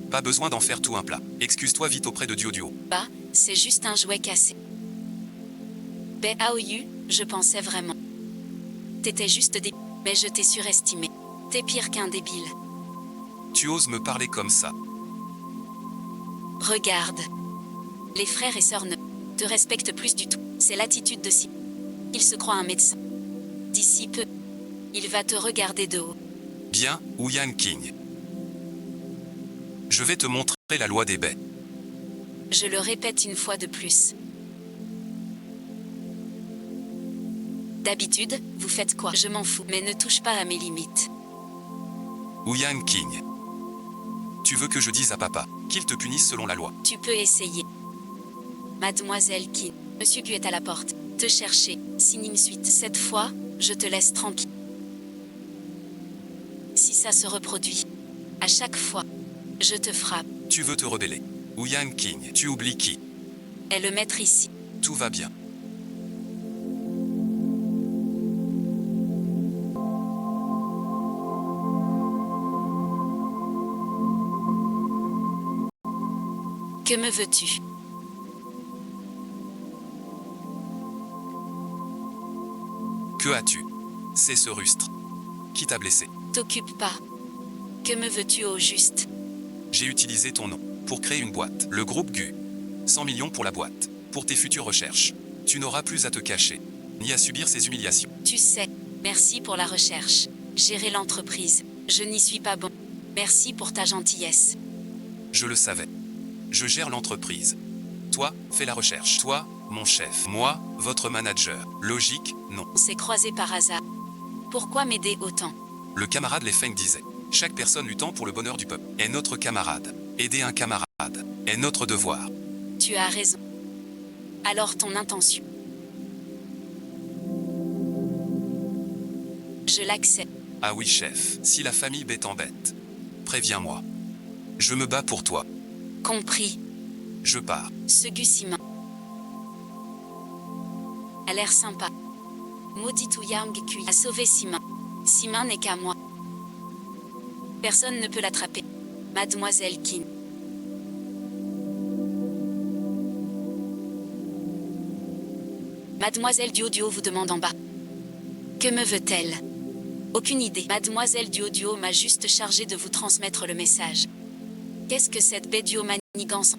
Pas besoin d'en faire tout un plat. Excuse-toi vite auprès de Diudio.
Bah, c'est juste un jouet cassé. Ben Aoyu, je pensais vraiment. T'étais juste débile, mais je t'ai surestimé. T'es pire qu'un débile.
Tu oses me parler comme ça?
Regarde. Les frères et sœurs ne te respectent plus du tout. C'est l'attitude de si. Il se croit un médecin. D'ici peu, il va te regarder de haut.
Bien, Wu Yangqing. Je vais te montrer la loi des baies.
Je le répète une fois de plus. D'habitude, vous faites quoi? Je m'en fous, mais ne touche pas à mes limites.
Wu Yangqing. Tu veux que je dise à papa qu'il te punisse selon la loi?
Tu peux essayer. Mademoiselle Qin, Monsieur Gu est à la porte. Te chercher. Signe une suite. Cette fois, je te laisse tranquille. Si ça se reproduit, à chaque fois, je te frappe.
Tu veux te rebeller. Wu Yangqing, tu oublies qui?
Est le maître ici.
Tout va bien.
Que me veux-tu?
Que as-tu? C'est ce rustre. Qui t'a blessé?
T'occupe pas. Que me veux-tu au juste?
J'ai utilisé ton nom pour créer une boîte. Le groupe Gu. 100 millions pour la boîte. Pour tes futures recherches. Tu n'auras plus à te cacher, ni à subir ces humiliations.
Tu sais, merci pour la recherche. Gérer l'entreprise. Je n'y suis pas bon. Merci pour ta gentillesse.
Je le savais. Je gère l'entreprise. Toi, fais la recherche. Toi, mon chef. Moi, votre manager. Logique, non.
On s'est croisés par hasard. Pourquoi m'aider autant?
Le camarade Les Feng disait. Chaque personne luttant pour le bonheur du peuple est notre camarade. Aider un camarade est notre devoir.
Tu as raison. Alors ton intention? Je l'accepte.
Ah oui, chef, si la famille B t'embête, préviens-moi. Je me bats pour toi.
Compris.
Je pars.
Ce Gu Simin a l'air sympa. Maudit Yang Kui a sauvé Simin. Simin n'est qu'à moi. Personne ne peut l'attraper. Mademoiselle Qin. Mademoiselle Diudio vous demande en bas. Que me veut-elle? Aucune idée. Mademoiselle Diudio m'a juste chargé de vous transmettre le message. Qu'est-ce que cette bédio manigance?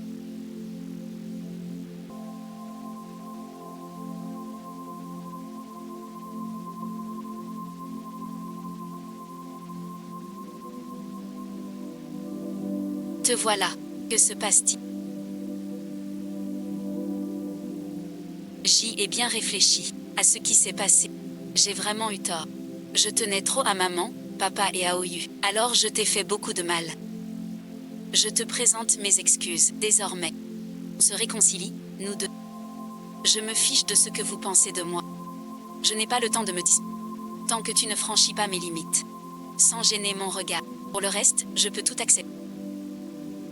Te voilà. Que se passe-t-il? J'y ai bien réfléchi à ce qui s'est passé. J'ai vraiment eu tort. Je tenais trop à maman, papa et à Oyu. Alors je t'ai fait beaucoup de mal. Je te présente mes excuses. Désormais, on se réconcilie, nous deux. Je me fiche de ce que vous pensez de moi. Je n'ai pas le temps de me dire. Tant que tu ne franchis pas mes limites. Sans gêner mon regard. Pour le reste, je peux tout accepter.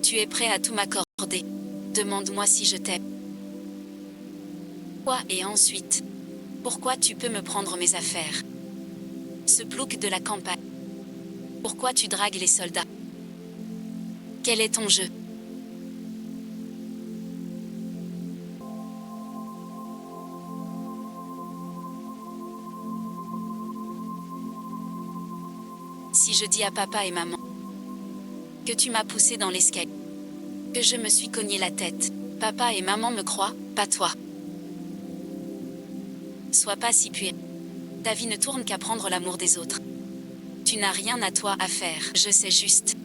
Tu es prêt à tout m'accorder. Demande-moi si je t'aime. Quoi et ensuite? Pourquoi tu peux me prendre mes affaires? Ce plouc de la campagne. Pourquoi tu dragues les soldats? Quel est ton jeu? Si je dis à papa et maman que tu m'as poussé dans l'escalier, que je me suis cogné la tête, papa et maman me croient, pas toi. Sois pas si puéril. Ta vie ne tourne qu'à prendre l'amour des autres. Tu n'as rien à toi à faire. Je sais juste.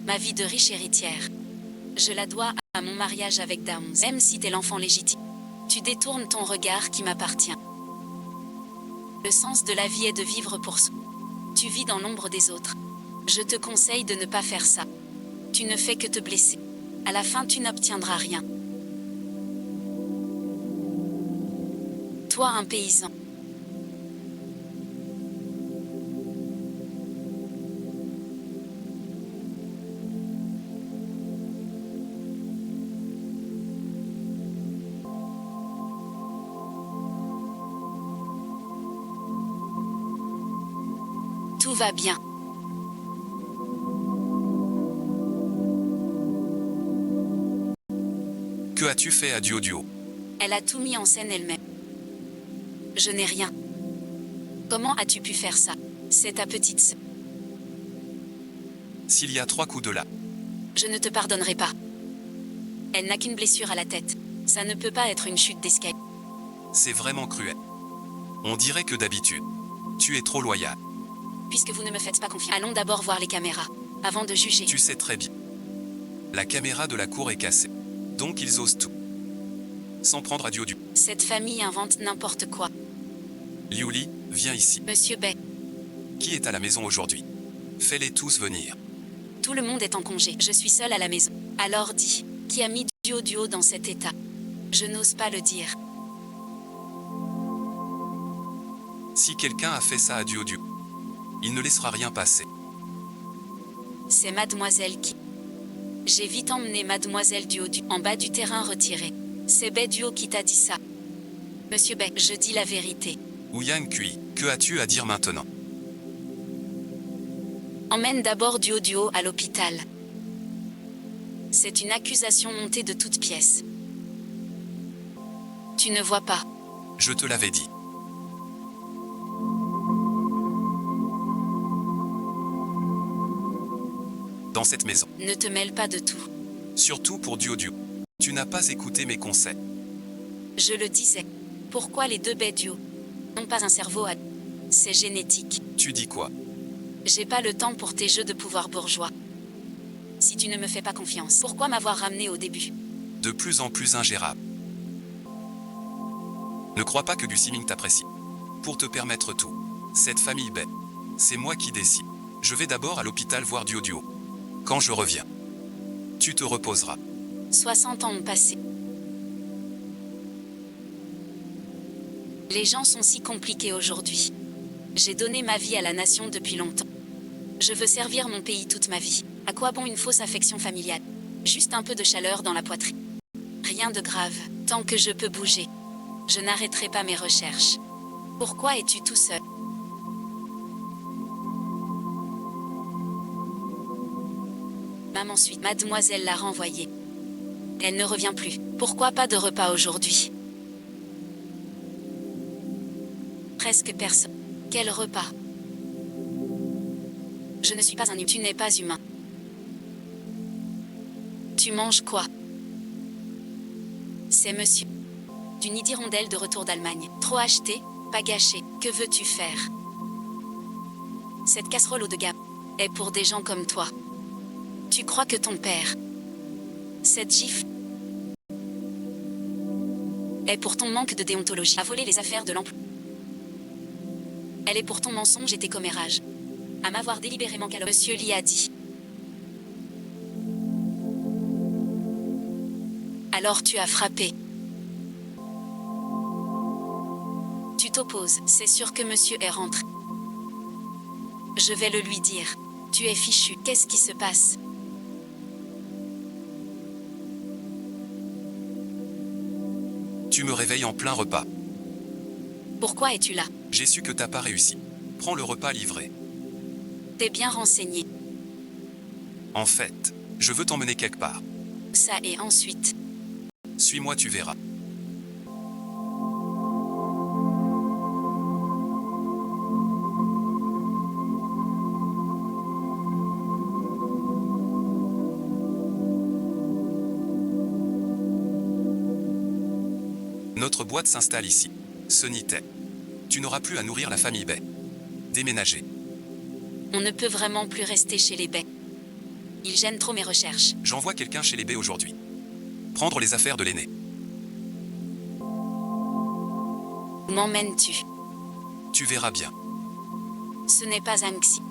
Ma vie de riche héritière. Je la dois à mon mariage avec Downs. Même si t'es l'enfant légitime. Tu détournes ton regard qui m'appartient. Le sens de la vie est de vivre pour soi. Tu vis dans l'ombre des autres. Je te conseille de ne pas faire ça. Tu ne fais que te blesser. À la fin, tu n'obtiendras rien. Toi, un paysan. Tout va bien.
Que as-tu fait à Duo?
Elle a tout mis en scène elle-même. Je n'ai rien. Comment as-tu pu faire ça? C'est ta petite sœur.
S'il y a 3 coups de là,
Je ne te pardonnerai pas. Elle n'a qu'une blessure à la tête. Ça ne peut pas être une chute d'escalier.
c'est vraiment cruel. On dirait que d'habitude, tu es trop loyal.
Puisque vous ne me faites pas confiance, allons d'abord voir les caméras, avant de juger.
Tu sais très bien. La caméra de la cour est cassée. Donc ils osent tout. S'en prendre à Duo.
Cette famille invente n'importe quoi.
Liuli, viens ici.
Monsieur Bay,
Qui est à la maison aujourd'hui? Fais-les tous venir.
tout le monde est en congé. Je suis seule à la maison. Alors dis, qui a mis Duo dans cet état? Je n'ose pas le dire.
Si quelqu'un a fait ça à Duo, il ne laissera rien passer.
C'est mademoiselle qui... J'ai vite emmené mademoiselle Duo en bas du terrain retiré. C'est Bay Duo qui t'a dit ça. Monsieur Bay, je dis la vérité.
Ouyan Kui, que as-tu à dire maintenant?
Emmène d'abord Duo à l'hôpital. C'est une accusation montée de toutes pièces. Tu ne vois pas.
Je te l'avais dit. Dans cette maison,
Ne te mêle pas de tout.
surtout pour Duo. Tu n'as pas écouté mes conseils.
Je le disais. Pourquoi les deux Bay Duo n'ont pas un cerveau à... C'est génétique.
Tu dis quoi?
J'ai pas le temps pour tes jeux de pouvoir bourgeois. Si tu ne me fais pas confiance, pourquoi m'avoir ramené au début?
De plus en plus ingérable. Ne crois pas que Gu Siming t'apprécie. Pour te permettre tout. Cette famille Bay, c'est moi qui décide. Je vais d'abord à l'hôpital voir Duo. Quand je reviens, tu te reposeras.
60 ans ont passé. Les gens sont si compliqués aujourd'hui. J'ai donné ma vie à la nation depuis longtemps. Je veux servir mon pays toute ma vie. À quoi bon une fausse affection familiale? Juste un peu de chaleur dans la poitrine. Rien de grave, tant que je peux bouger. Je n'arrêterai pas mes recherches. Pourquoi es-tu tout seul? Maman ensuite, mademoiselle l'a renvoyée. Elle ne revient plus. Pourquoi pas de repas aujourd'hui? Presque personne. Quel repas? Je ne suis pas un humain. Tu n'es pas humain. Tu manges quoi? C'est monsieur. Du nid d'hirondelle de retour d'Allemagne. Trop acheté, pas gâché. Que veux-tu faire? Cette casserole haut de gamme est pour des gens comme toi. Tu crois que ton père... Cette gifle est pour ton manque de déontologie. À voler les affaires de l'emploi. Elle est pour ton mensonge et tes commérages. À m'avoir délibérément calomnié. Monsieur Lee a dit. Alors tu as frappé. Tu t'opposes. C'est sûr que monsieur est rentré. Je vais le lui dire. Tu es fichu. Qu'est-ce qui se passe?
Tu me réveilles en plein repas.
Pourquoi es-tu là?
J'ai su que t'as pas réussi. Prends le repas livré.
T'es bien renseigné.
En fait, je veux t'emmener quelque part.
Ça et ensuite.
Suis-moi, tu verras. Notre boîte s'installe ici. Sonité. Tu n'auras plus à nourrir la famille Bay. Déménager.
On ne peut vraiment plus rester chez les Bay. Ils gênent trop mes recherches.
J'envoie quelqu'un chez les Bay aujourd'hui. Prendre les affaires de l'aîné.
Où m'emmènes-tu?
Tu verras bien.
Ce n'est pas Anxi.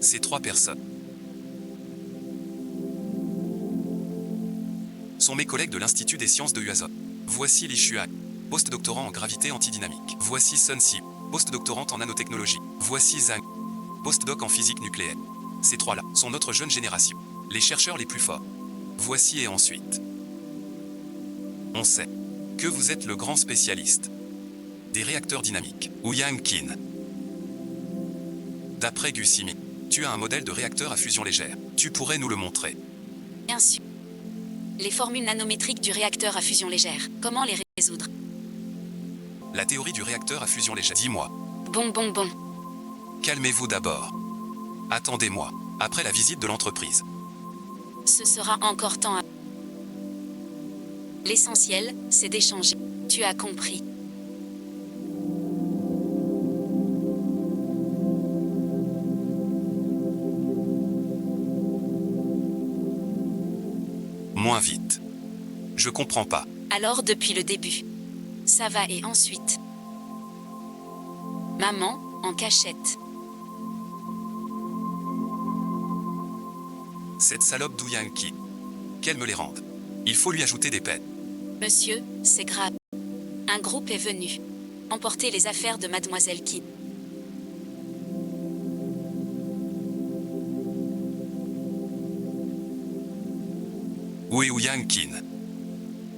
Ces 3 personnes sont mes collègues de l'Institut des sciences de Huazhong. Voici Li Xuan, post-doctorant en gravité antidynamique. Voici Sun Si, post-doctorante en nanotechnologie. Voici Zhang, post-doc en physique nucléaire. Ces trois-là sont notre jeune génération. Les chercheurs les plus forts. Voici et ensuite. On sait que vous êtes le grand spécialiste des réacteurs dynamiques, Ouyang Qin. D'après Gu Siming, tu as un modèle de réacteur à fusion légère. Tu pourrais nous le montrer?
Bien sûr. Les formules nanométriques du réacteur à fusion légère, comment les résoudre?
La théorie du réacteur à fusion légère. Dis-moi.
Bon.
Calmez-vous d'abord. Attendez-moi, après la visite de l'entreprise.
Ce sera encore temps à... L'essentiel, c'est d'échanger. Tu as compris.
Moins vite. Je comprends pas.
Alors depuis le début. Ça va et ensuite. Maman, en cachette.
Cette salope d'Ouyang Qin. Qu'elle me les rende. Il faut lui ajouter des peines.
Monsieur, c'est grave. Un groupe est venu emporter les affaires de Mademoiselle Qin.
Où est Ouyang Qin?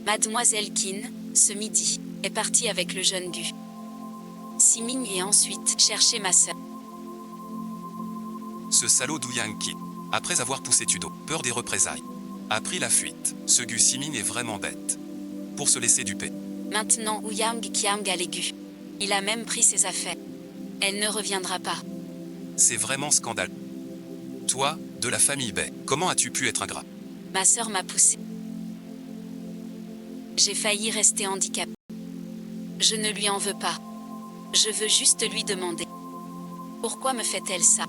Mademoiselle Qin, ce midi, est partie avec le jeune Gu Siming et ensuite chercher ma sœur.
Ce salaud d'Ouyang Qin, après avoir poussé Tudo, peur des représailles, a pris la fuite. Ce Gu Siming est vraiment bête. Pour se laisser duper.
Maintenant Ouyang Qiang a les Gu. Il a même pris ses affaires. Elle ne reviendra pas.
C'est vraiment scandaleux. Toi, de la famille Bay, comment as-tu pu être ingrat?
Ma sœur m'a poussé. J'ai failli rester handicapée. Je ne lui en veux pas. Je veux juste lui demander. Pourquoi me fait-elle ça?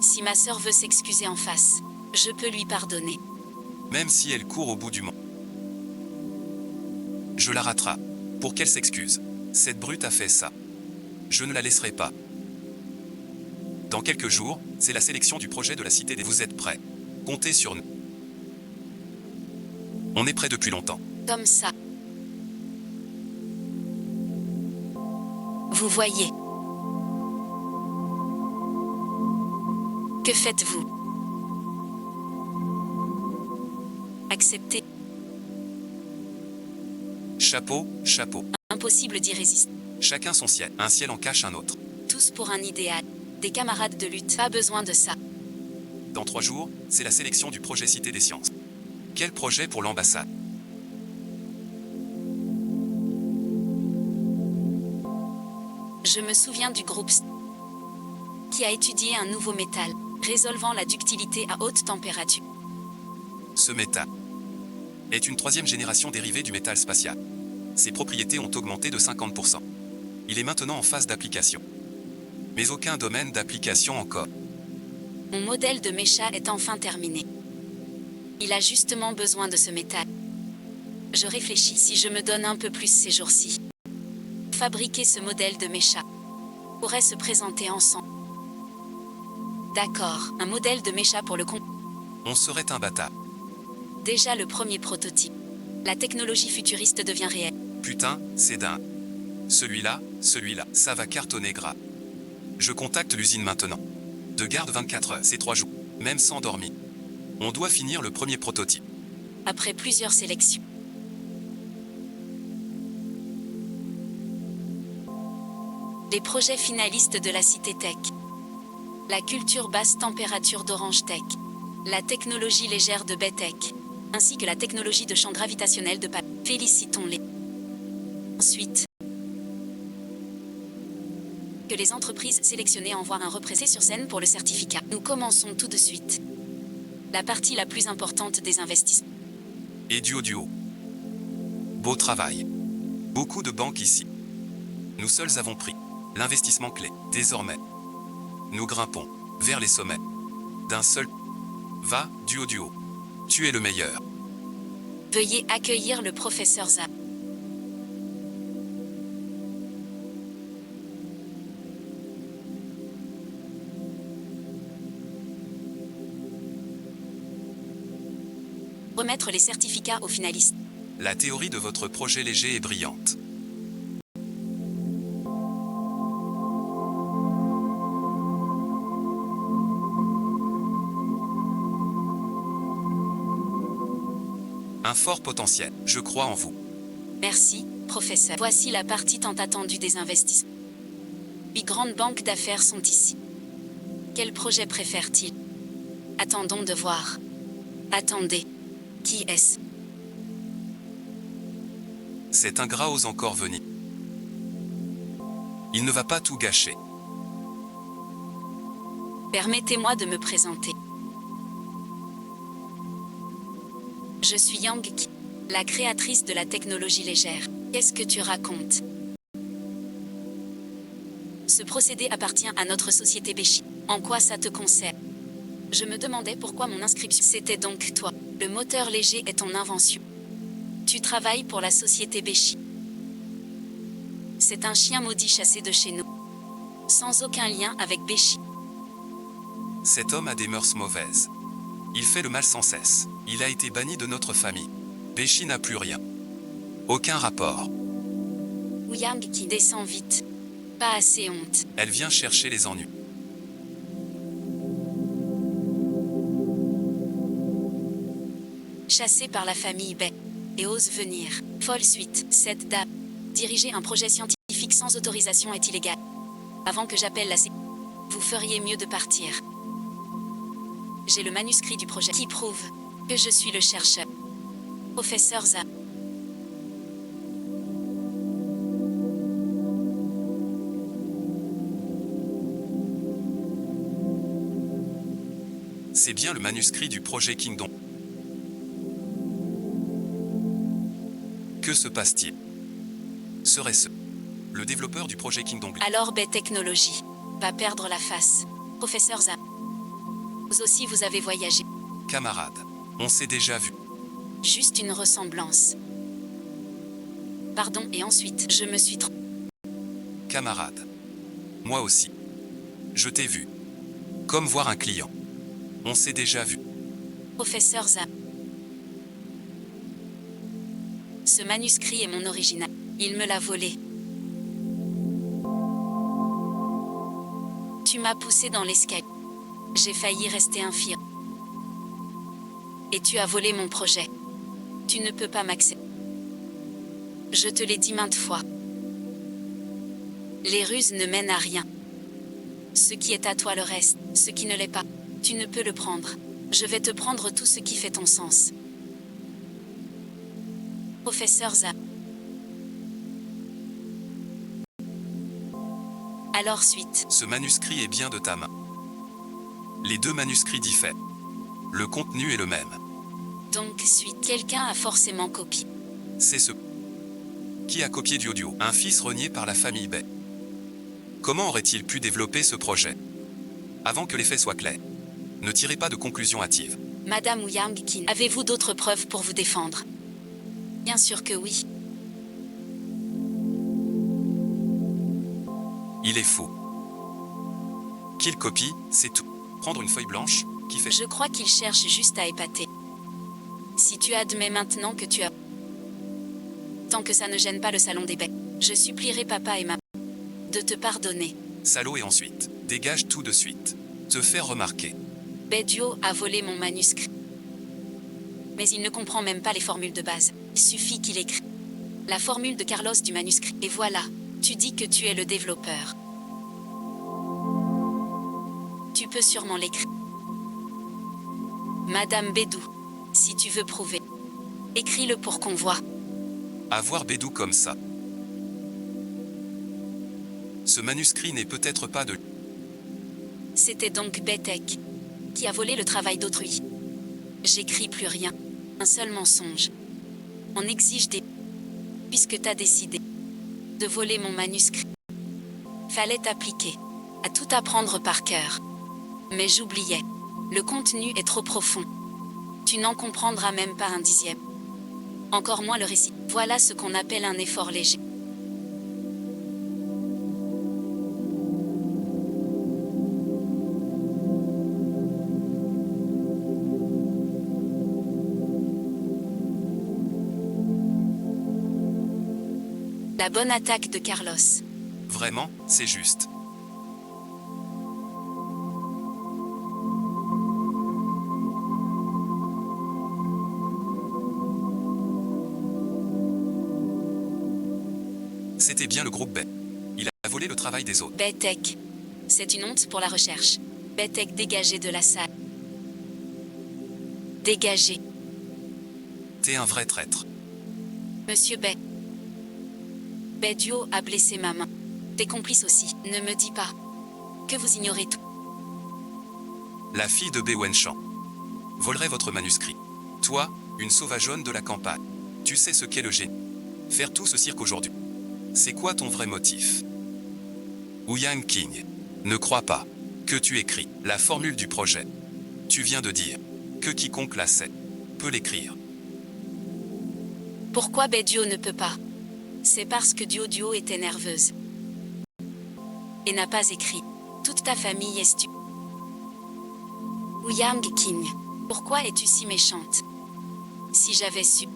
Si ma sœur veut s'excuser en face, je peux lui pardonner.
Même si elle court au bout du monde. Je la rattrape. Pour qu'elle s'excuse. Cette brute a fait ça. Je ne la laisserai pas. Dans quelques jours, c'est la sélection du projet de la Cité des... Vous êtes prêts? Comptez sur nous. On est prêts depuis longtemps.
Comme ça. Vous voyez. Que faites-vous? Acceptez.
Chapeau, chapeau.
Impossible d'y résister.
Chacun son ciel. Un ciel en cache un autre.
Tous pour un idéal. Des camarades de lutte. Pas besoin de ça.
Dans 3 jours, c'est la sélection du projet Cité des Sciences. Quel projet pour l'ambassade?
Je me souviens du groupe qui a étudié un nouveau métal, résolvant la ductilité à haute température.
Ce métal est une 3e génération dérivée du métal spatial. Ses propriétés ont augmenté de 50%. Il est maintenant en phase d'application. Mais aucun domaine d'application encore.
Mon modèle de mécha est enfin terminé. Il a justement besoin de ce métal. Je réfléchis si je me donne un peu plus ces jours-ci. Fabriquer ce modèle de mécha pourrait se présenter ensemble. D'accord, un modèle de mécha pour le con.
On serait imbattable.
Déjà le premier prototype. La technologie futuriste devient réelle.
Putain, c'est dingue. Celui-là, ça va cartonner grave. Je contacte l'usine maintenant. De garde 24 heures, c'est 3 jours. Même sans dormir. On doit finir le premier prototype.
Après plusieurs sélections. Les projets finalistes de la Cité Tech. La culture basse température d'Orange Tech. La technologie légère de Betech. Ainsi que la technologie de champ gravitationnel de Pap. Félicitons-les. Ensuite, que les entreprises sélectionnées envoient un représentant sur scène pour le certificat. Nous commençons tout de suite. La partie la plus importante des investissements.
Et duo. Beau travail. Beaucoup de banques ici. Nous seuls avons pris l'investissement clé. Désormais, nous grimpons vers les sommets. D'un seul. Va, duo. Tu es le meilleur.
Veuillez accueillir le professeur Za. Remettre les certificats aux finalistes.
La théorie de votre projet léger est brillante. Un fort potentiel, je crois en vous.
Merci, professeur. Voici la partie tant attendue des investissements. 8 grandes banques d'affaires sont ici. Quel projet préfère-t-il? Attendons de voir. Attendez. Qui est-ce?
Cet ingrat ose encore venir. Il ne va pas tout gâcher.
Permettez-moi de me présenter. Je suis Yang Qi, la créatrice de la technologie légère. Qu'est-ce que tu racontes? Ce procédé appartient à notre société Beshi. En quoi ça te concerne? Je me demandais pourquoi mon inscription. C'était donc toi. Le moteur léger est ton invention. Tu travailles pour la société Beshi. C'est un chien maudit chassé de chez nous. Sans aucun lien avec Beshi.
Cet homme a des mœurs mauvaises. Il fait le mal sans cesse. Il a été banni de notre famille. Beshi n'a plus rien. Aucun rapport.
Yang qui descend vite. Pas assez honte.
Elle vient chercher les ennuis.
Chassée par la famille Bay. Et ose venir. Folle suite. Cette dame. Diriger un projet scientifique sans autorisation est illégal. Avant que j'appelle la sécurité, vous feriez mieux de partir. J'ai le manuscrit du projet qui prouve que je suis le chercheur. Professeur Za.
C'est bien le manuscrit du projet Kingdom. Que se passe-t-il? Serait-ce le développeur du projet Kingdom?
Alors Bay Technologies. Va perdre la face. Professeur Za. Vous aussi vous avez voyagé.
Camarade, on s'est déjà vu.
Juste une ressemblance. Pardon, et ensuite, je me suis trompé.
Camarade. Moi aussi. Je t'ai vu. Comme voir un client. On s'est déjà vu.
Professeur Za. Ce manuscrit est mon original. Il me l'a volé. Tu m'as poussé dans l'escalier. J'ai failli rester infirme. Et tu as volé mon projet. Tu ne peux pas m'accepter. Je te l'ai dit maintes fois. Les ruses ne mènent à rien. Ce qui est à toi le reste, ce qui ne l'est pas, tu ne peux le prendre. Je vais te prendre tout ce qui fait ton sens. Professeur Za. Alors suite.
Ce manuscrit est bien de ta main. Les deux manuscrits diffèrent. Le contenu est le même.
Donc suite. Quelqu'un a forcément copié.
C'est ce qui a copié Diodio, un fils renié par la famille Bay. Comment aurait-il pu développer ce projet? Avant que les faits soient clairs. Ne tirez pas de conclusions hâtives.
Madame Yang Qin, avez-vous d'autres preuves pour vous défendre? Bien sûr que oui.
Il est faux. Qu'il copie, c'est tout. Prendre une feuille blanche, qui fait...
Je crois qu'il cherche juste à épater. Si tu admets maintenant que tu as... Tant que ça ne gêne pas le salon des baies, je supplierai papa et maman de te pardonner.
Salaud et ensuite, dégage tout de suite. Te faire remarquer.
Bedio a volé mon manuscrit. Mais il ne comprend même pas les formules de base. Il suffit qu'il écrit la formule de Carlos du manuscrit. Et voilà, tu dis que tu es le développeur. Tu peux sûrement l'écrire. Madame Bédou, si tu veux prouver, écris-le pour qu'on voit.
Avoir Bédou comme ça. Ce manuscrit n'est peut-être pas de...
C'était donc Betek qui a volé le travail d'autrui. J'écris plus rien. Un seul mensonge. On exige des... Puisque t'as décidé de voler mon manuscrit. Fallait t'appliquer à tout apprendre par cœur. Mais j'oubliais. Le contenu est trop profond. Tu n'en comprendras même pas un dixième. Encore moins le récit. Voilà ce qu'on appelle un effort léger. La bonne attaque de Carlos.
Vraiment, c'est juste. C'était bien le groupe B. Il a volé le travail des autres.
Betech. C'est une honte pour la recherche. Betech, dégagez de la salle. Dégagez.
T'es un vrai traître.
Monsieur Bay. Duo a blessé ma main. Tes complices aussi. Ne me dis pas que vous ignorez tout.
La fille de Bei Wenchan volerait votre manuscrit. Toi, une sauvageonne de la campagne. Tu sais ce qu'est le génie. Faire tout ce cirque aujourd'hui. C'est quoi ton vrai motif? Ouyang King. Ne crois pas que tu écris la formule du projet. Tu viens de dire que quiconque la sait peut l'écrire.
Pourquoi Duo ne peut pas? C'est parce que Duo était nerveuse. Et n'a pas écrit. Toute ta famille est stupide. Ouyang King, pourquoi es-tu si méchante? Si j'avais su,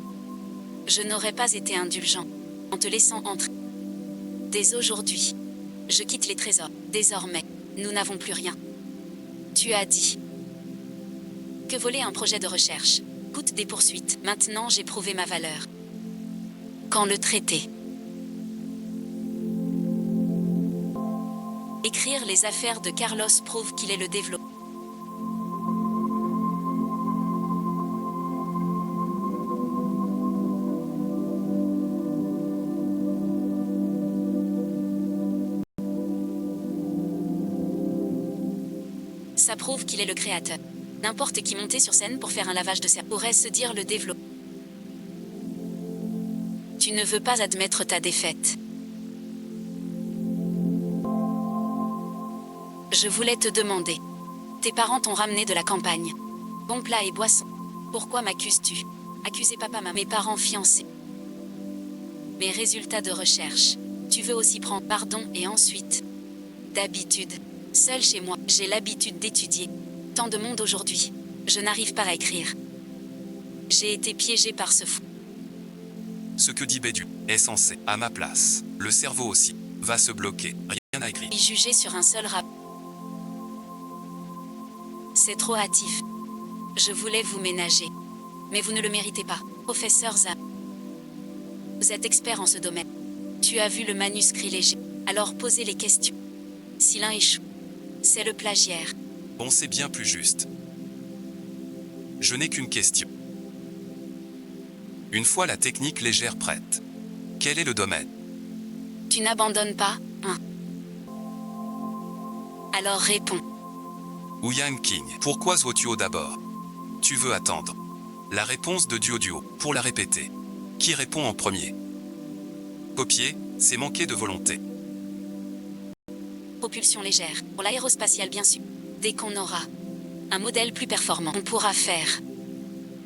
je n'aurais pas été indulgent en te laissant entrer. Dès aujourd'hui, je quitte les trésors. Désormais, nous n'avons plus rien. Tu as dit que voler un projet de recherche coûte des poursuites. Maintenant, j'ai prouvé ma valeur. Quand le traiter? Écrire les affaires de Carlos prouve qu'il est le développeur. Ça prouve qu'il est le créateur. N'importe qui montait sur scène pour faire un lavage de cerveau pourrait se dire le développeur. Tu ne veux pas admettre ta défaite. Je voulais te demander. Tes parents t'ont ramené de la campagne. Bons plats et boissons. Pourquoi m'accuses-tu? Accuser papa, mes parents fiancés. Mes résultats de recherche. Tu veux aussi prendre pardon et ensuite. D'habitude. Seul chez moi, j'ai l'habitude d'étudier. Tant de monde aujourd'hui. Je n'arrive pas à écrire. J'ai été piégé par ce fou.
Ce que dit Bédu est censé, à ma place, le cerveau aussi, va se bloquer. Rien à écrire.
Y juger sur un seul rap. C'est trop hâtif. Je voulais vous ménager. Mais vous ne le méritez pas. Professeur Zha. Vous êtes expert en ce domaine. Tu as vu le manuscrit léger. Alors posez les questions. Si l'un échoue, c'est le plagiaire.
Bon, c'est bien plus juste. Je n'ai qu'une question. Une fois la technique légère prête, quel est le domaine?
Tu n'abandonnes pas, hein? Alors réponds.
Ouyang King, pourquoi Zuotuo d'abord? Tu veux attendre la réponse de Duo pour la répéter. Qui répond en premier? Copier, c'est manquer de volonté.
Propulsion légère, pour l'aérospatiale bien sûr. Dès qu'on aura un modèle plus performant, on pourra faire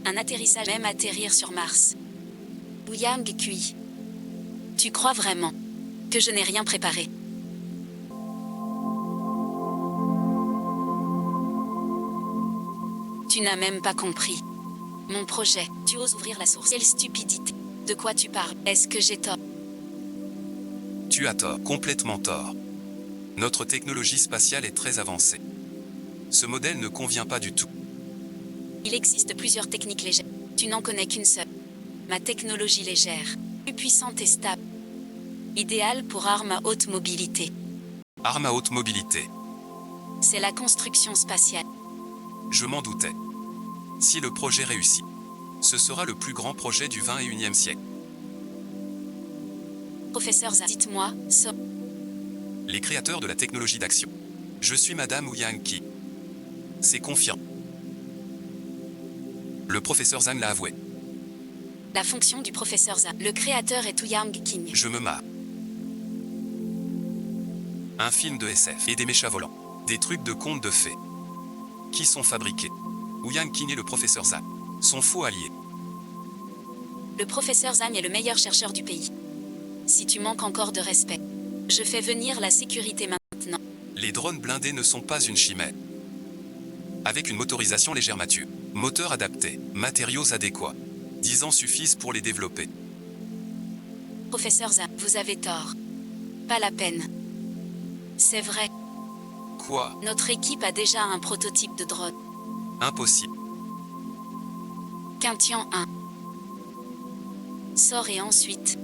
un atterrissage, même atterrir sur Mars. Ouyang Kui, tu crois vraiment que je n'ai rien préparé? Tu n'as même pas compris mon projet. Tu oses ouvrir la source. Quelle stupidité. De quoi tu parles? Est-ce que j'ai tort?
Tu as tort, complètement tort. Notre technologie spatiale est très avancée. Ce modèle ne convient pas du tout.
Il existe plusieurs techniques légères. Tu n'en connais qu'une seule. Ma technologie légère, plus puissante et stable. Idéale pour armes à haute mobilité.
Armes à haute mobilité.
C'est la construction spatiale.
Je m'en doutais. Si le projet réussit, ce sera le plus grand projet du 21e siècle.
Professeur Zha, dites-moi,
Les créateurs de la technologie d'action. Je suis Madame Ouyang Ki. C'est confirmé. Le professeur Zhang l'a avoué.
la fonction du professeur Zha. Le créateur est Ouyang King.
Je me marre. Un film de SF et des méchas volants. Des trucs de contes de fées. Qui sont fabriqués. Ouyang King et le professeur Zhang sont faux alliés.
Le professeur Zhang est le meilleur chercheur du pays. Si tu manques encore de respect, je fais venir la sécurité maintenant.
Les drones blindés ne sont pas une chimère. Avec une motorisation légère mature, moteur adapté, matériaux adéquats, 10 ans suffisent pour les développer.
Professeur Zha, vous avez tort. Pas la peine. C'est vrai,
Quoi?
notre équipe a déjà un prototype de drone.
Impossible.
Quintian 1. Sort et ensuite.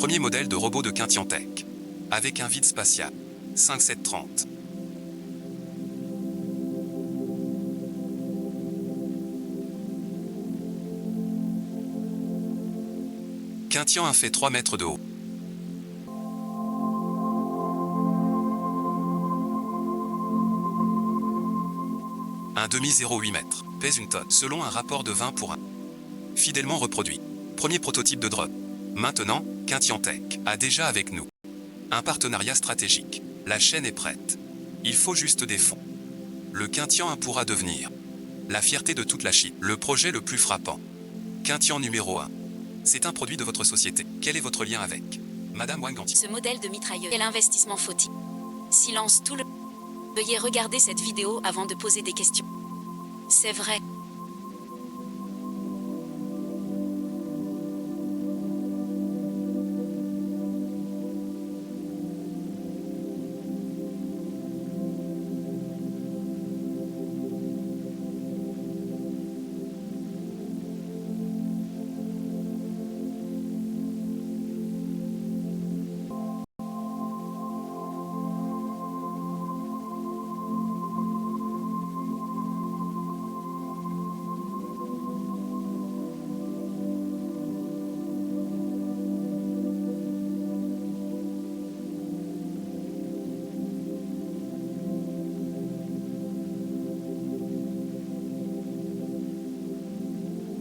Premier modèle de robot de Quintiantec. Avec un vide spatial. 5730. Quintian 1 fait 3 mètres de haut. Un demi 0,8 mètres, pèse une tonne, selon un rapport de 20 pour 1. Fidèlement reproduit. Premier prototype de drone. Maintenant, Quintiantec a déjà avec nous un partenariat stratégique. La chaîne est prête. Il faut juste des fonds. Le Quintian 1 pourra devenir la fierté de toute la Chine, le projet le plus frappant. Quintian numéro 1. C'est un produit de votre société. Quel est votre lien avec Madame Wang Ganti?
Ce modèle de mitrailleuse, quel investissement faut-il? Silence tout le... Veuillez regarder cette vidéo avant de poser des questions. C'est vrai.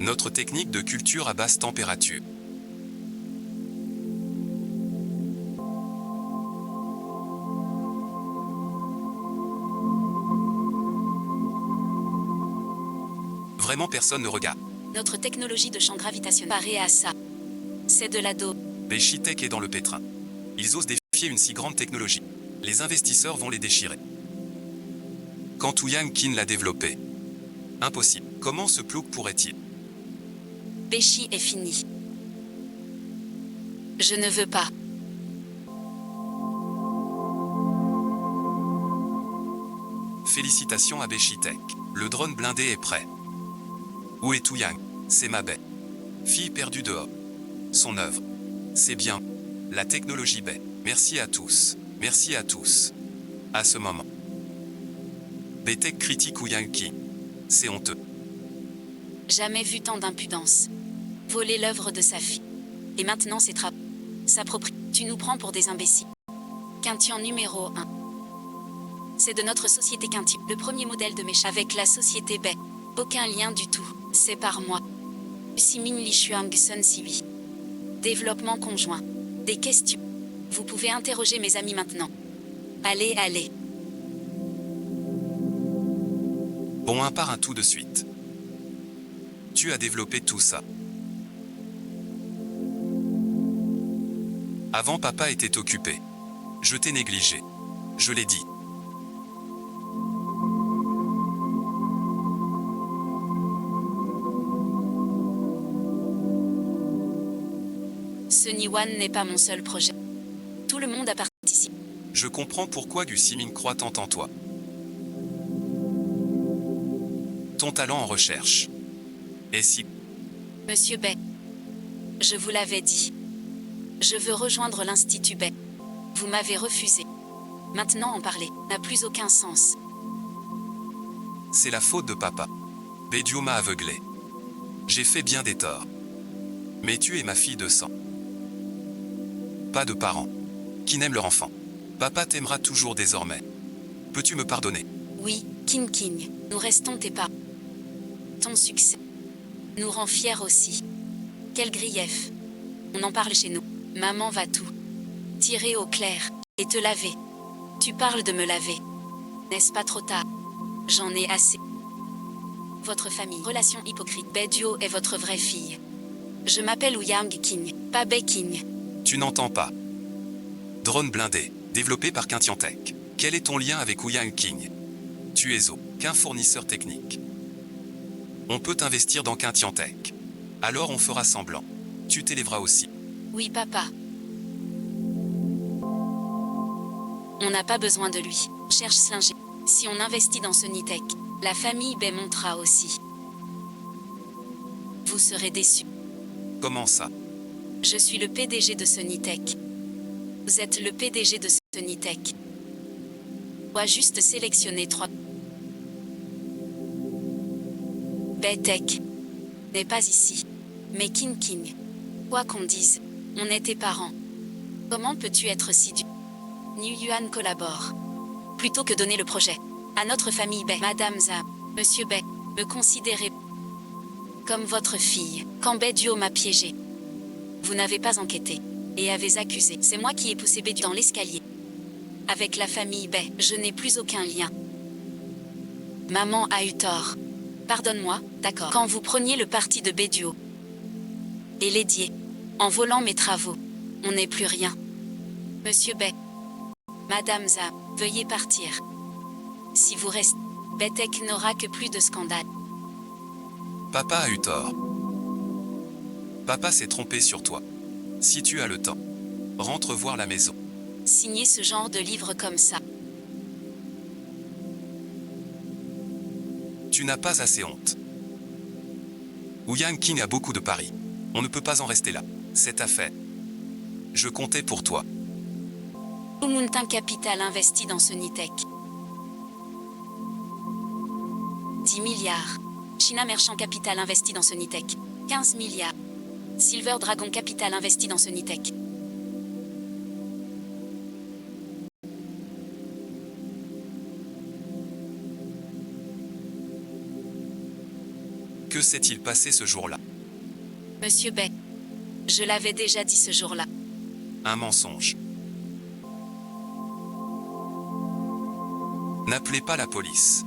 Notre technique de culture à basse température. Vraiment personne ne regarde.
Notre technologie de champ gravitationnel paraît à ça. C'est de la daube.
Beshi-Tech est dans le pétrin. Ils osent défier une si grande technologie. Les investisseurs vont les déchirer. Quand Ouyang Qin l'a développé. Impossible. Comment ce plouc pourrait-il?
Beshi est fini. Je ne veux pas.
Félicitations à Beshi-Tech. Le drone blindé est prêt. Où est Ouyang? C'est ma bête. Fille perdue dehors. Son œuvre. C'est bien. La technologie baie. Merci à tous. Merci à tous. À ce moment. Betech critique Ouyang Qin. C'est honteux.
Jamais vu tant d'impudence. Voler l'œuvre de sa fille. Et maintenant c'est s'approprie. Tu nous prends pour des imbéciles. Quintian numéro 1. C'est de notre société Quintian. Le premier modèle de mécha avec la société Bei. Aucun lien du tout. C'est par moi. Simin Li Shuang Sun Siwi. Développement conjoint. Des questions. Vous pouvez interroger mes amis maintenant. Allez, allez.
Bon, un par un tout de suite. Tu as développé tout ça. Avant, papa était occupé. Je t'ai négligé. Je l'ai dit.
Ce Niwan n'est pas mon seul projet. Tout le monde a participé.
Je comprends pourquoi Gu Simin croit tant en toi. Ton talent en recherche. Et si...
Monsieur Bei, je vous l'avais dit. Je veux rejoindre l'Institut Bei. Vous m'avez refusé. Maintenant en parler n'a plus aucun sens.
C'est la faute de papa. Bédio m'a aveuglé. J'ai fait bien des torts. Mais tu es ma fille de sang. Pas de parents qui n'aiment leur enfant. Papa t'aimera toujours désormais. Peux-tu me pardonner?
Oui, King King, nous restons tes parents. Ton succès nous rend fiers aussi. Quel grief. On en parle chez nous. Maman va tout tirer au clair et te laver. Tu parles de me laver. N'est-ce pas trop tard? J'en ai assez. Votre famille, relation hypocrite. Bedio est votre vraie fille. Je m'appelle Ouyang King, pas Bei King.
Tu n'entends pas. Drone blindé, développé par Quintiantec. Quel est ton lien avec Ouyang King? Tu es qu'un fournisseur technique. On peut investir dans Quintiantec. Alors on fera semblant. Tu t'élèveras aussi.
Oui, papa. On n'a pas besoin de lui. Cherche Slinger. Si on investit dans Sonitech, la famille Bei montera aussi. Vous serez déçus.
Comment ça?
Je suis le PDG de Sonytech. Vous êtes le PDG de Sonytech. On doit juste sélectionner 3. Tech n'est pas ici. Mais King. Quoi qu'on dise, on est tes parents. Comment peux-tu être si dur? New Yuan collabore. Plutôt que donner le projet à notre famille Bay, Madame Zhao, Monsieur Bay, me considérez comme votre fille. Quand Bay Duo m'a piégé, vous n'avez pas enquêté et avez accusé. C'est moi qui ai poussé Bay Duo dans l'escalier. Avec la famille Bay, je n'ai plus aucun lien. Maman a eu tort. Pardonne-moi, d'accord. Quand vous preniez le parti de Bay Duo et l'aidiez en volant mes travaux, on n'est plus rien. Monsieur Bay, Madame Zhao, veuillez partir. Si vous restez, Baytech n'aura que plus de scandales.
Papa a eu tort. Papa s'est trompé sur toi. Si tu as le temps, rentre voir la maison.
Signer ce genre de livre comme ça.
Tu n'as pas assez honte. Ouyang King a beaucoup de paris. On ne peut pas en rester là. Cette affaire. Je comptais pour toi.
Mountain Capital investit dans Sonytech. 10 milliards. China Merchant Capital investit dans Sonytech. 15 milliards. Silver Dragon Capital investit dans Sonytech.
Que s'est-il passé ce jour-là?
Monsieur Bay, je l'avais déjà dit ce jour-là.
Un mensonge. N'appelez pas la police.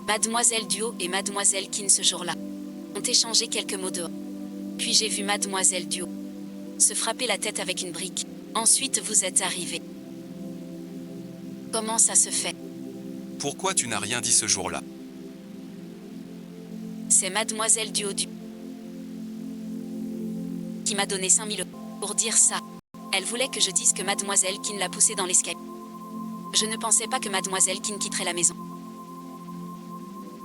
Mademoiselle Duo et Mademoiselle Kin ce jour-là ont échangé quelques mots dehors. Puis j'ai vu Mademoiselle Duo se frapper la tête avec une brique. Ensuite vous êtes arrivé. Comment ça se fait?
Pourquoi tu n'as rien dit ce jour-là?
C'est Mademoiselle Duo qui m'a donné 5 000 € pour dire ça. Elle voulait que je dise que Mademoiselle Kin l'a poussé dans l'escalier. Je ne pensais pas que Mademoiselle Kin quitterait la maison.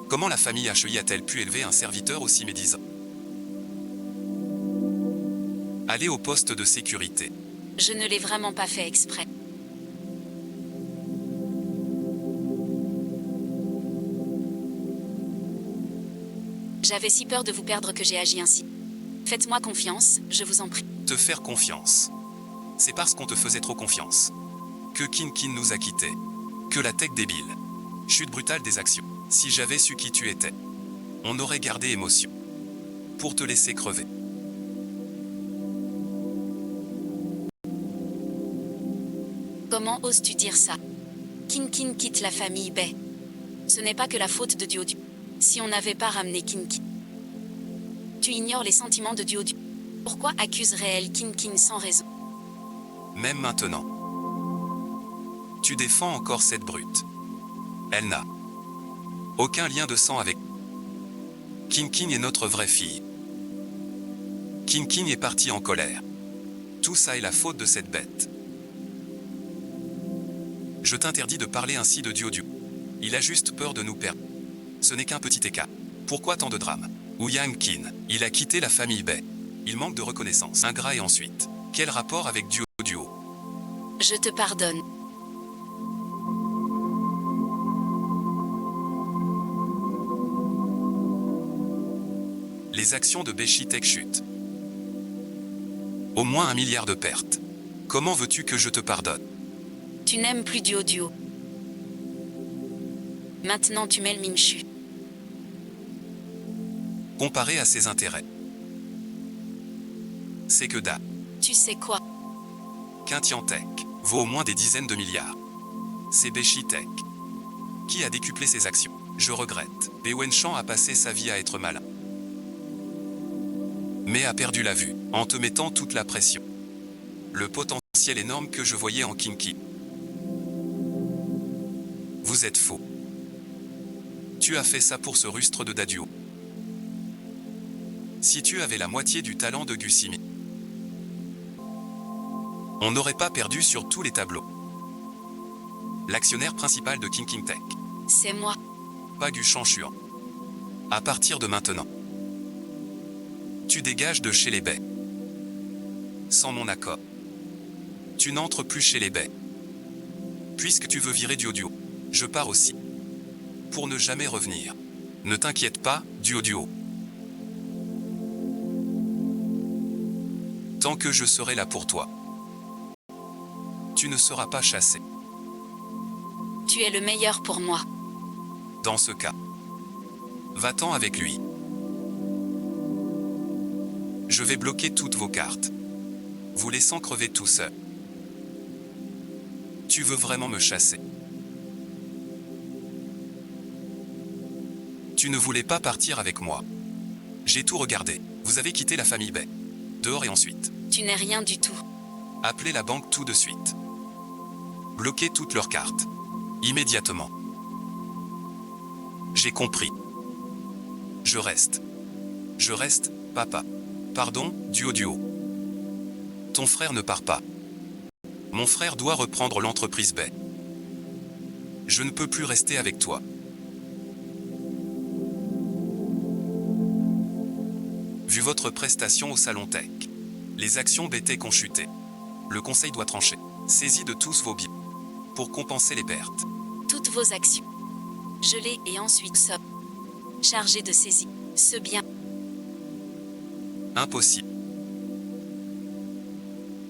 Comment la famille HEI a-t-elle pu élever un serviteur aussi médisant? Allez au poste de sécurité.
Je ne l'ai vraiment pas fait exprès. J'avais si peur de vous perdre que j'ai agi ainsi. Faites-moi confiance, je vous en prie.
Te faire confiance. C'est parce qu'on te faisait trop confiance que Kin nous a quittés. Que la tech débile. Chute brutale des actions. Si j'avais su qui tu étais, on aurait gardé émotion pour te laisser crever.
Comment oses-tu dire ça? Kin quitte la famille Bay. Ce n'est pas que la faute de Duo. Si on n'avait pas ramené Kin. Tu ignores les sentiments de Duo. Pourquoi accuserait-elle Kin sans raison?
Même maintenant, tu défends encore cette brute. Elle n'a aucun lien de sang avec. Kin est notre vraie fille. Kin est parti en colère. Tout ça est la faute de cette bête. Je t'interdis de parler ainsi de Duo. Il a juste peur de nous perdre. Ce n'est qu'un petit écart. Pourquoi tant de drame? Ouyang Kin, il a quitté la famille Bay. Il manque de reconnaissance. Ingrat et ensuite. Quel rapport avec Duo?
Je te pardonne.
Les actions de Bechitech chutent. Au moins 1 milliard de pertes. Comment veux-tu que je te pardonne?
Tu n'aimes plus Duo. Maintenant tu mêles Minshu.
Comparé à ses intérêts, c'est que dalle.
Tu sais quoi?
Quintiantech vaut au moins des dizaines de milliards. C'est Bechitech qui a décuplé ses actions. Je regrette. Bei Wenchang a passé sa vie à être malin, mais a perdu la vue en te mettant toute la pression. Le potentiel énorme que je voyais en King. Vous êtes faux. Tu as fait ça pour ce rustre de Daduo. Si tu avais la moitié du talent de Gusimi, on n'aurait pas perdu sur tous les tableaux. L'actionnaire principal de King Tech.
C'est moi.
Pas Gu Shanshuan. À partir de maintenant, Tu dégages de chez les baies. Sans mon accord. Tu n'entres plus chez les baies. Puisque tu veux virer Duo, je pars aussi. Pour ne jamais revenir. Ne t'inquiète pas, Duo. Tant que je serai là pour toi. Tu ne seras pas chassé.
Tu es le meilleur pour moi.
Dans ce cas, va-t'en avec lui. Je vais bloquer toutes vos cartes, vous laissant crever tout seul. Tu veux vraiment me chasser? Tu ne voulais pas partir avec moi. J'ai tout regardé. Vous avez quitté la famille Bay. Dehors et ensuite.
Tu n'es rien du tout.
Appelez la banque tout de suite. Bloquez toutes leurs cartes. Immédiatement. J'ai compris. Je reste. Je reste, papa. Pardon, Duo. Ton frère ne part pas. Mon frère doit reprendre l'entreprise Bay. Je ne peux plus rester avec toi. Vu votre prestation au salon Tech, les actions BT ont chuté. Le conseil doit trancher. Saisie de tous vos biens pour compenser les pertes.
Toutes vos actions. Gelées et ensuite sommes chargées de saisir ce bien.
Impossible.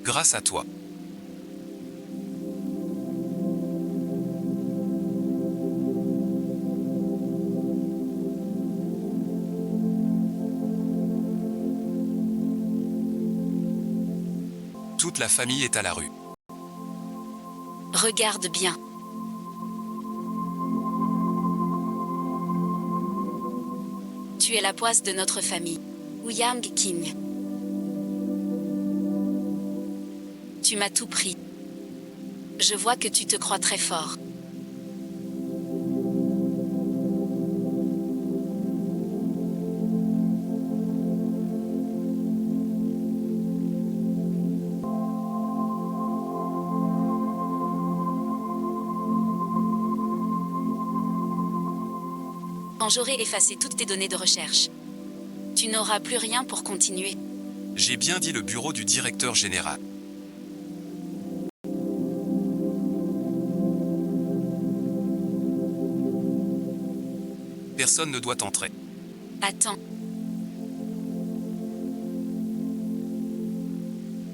Grâce à toi. Toute la famille est à la rue.
Regarde bien. Tu es la poisse de notre famille. Yang King. Tu m'as tout pris. Je vois que tu te crois très fort. Quand j'aurai effacé toutes tes données de recherche, tu n'auras plus rien pour continuer.
J'ai bien dit le bureau du directeur général. Personne ne doit entrer.
Attends.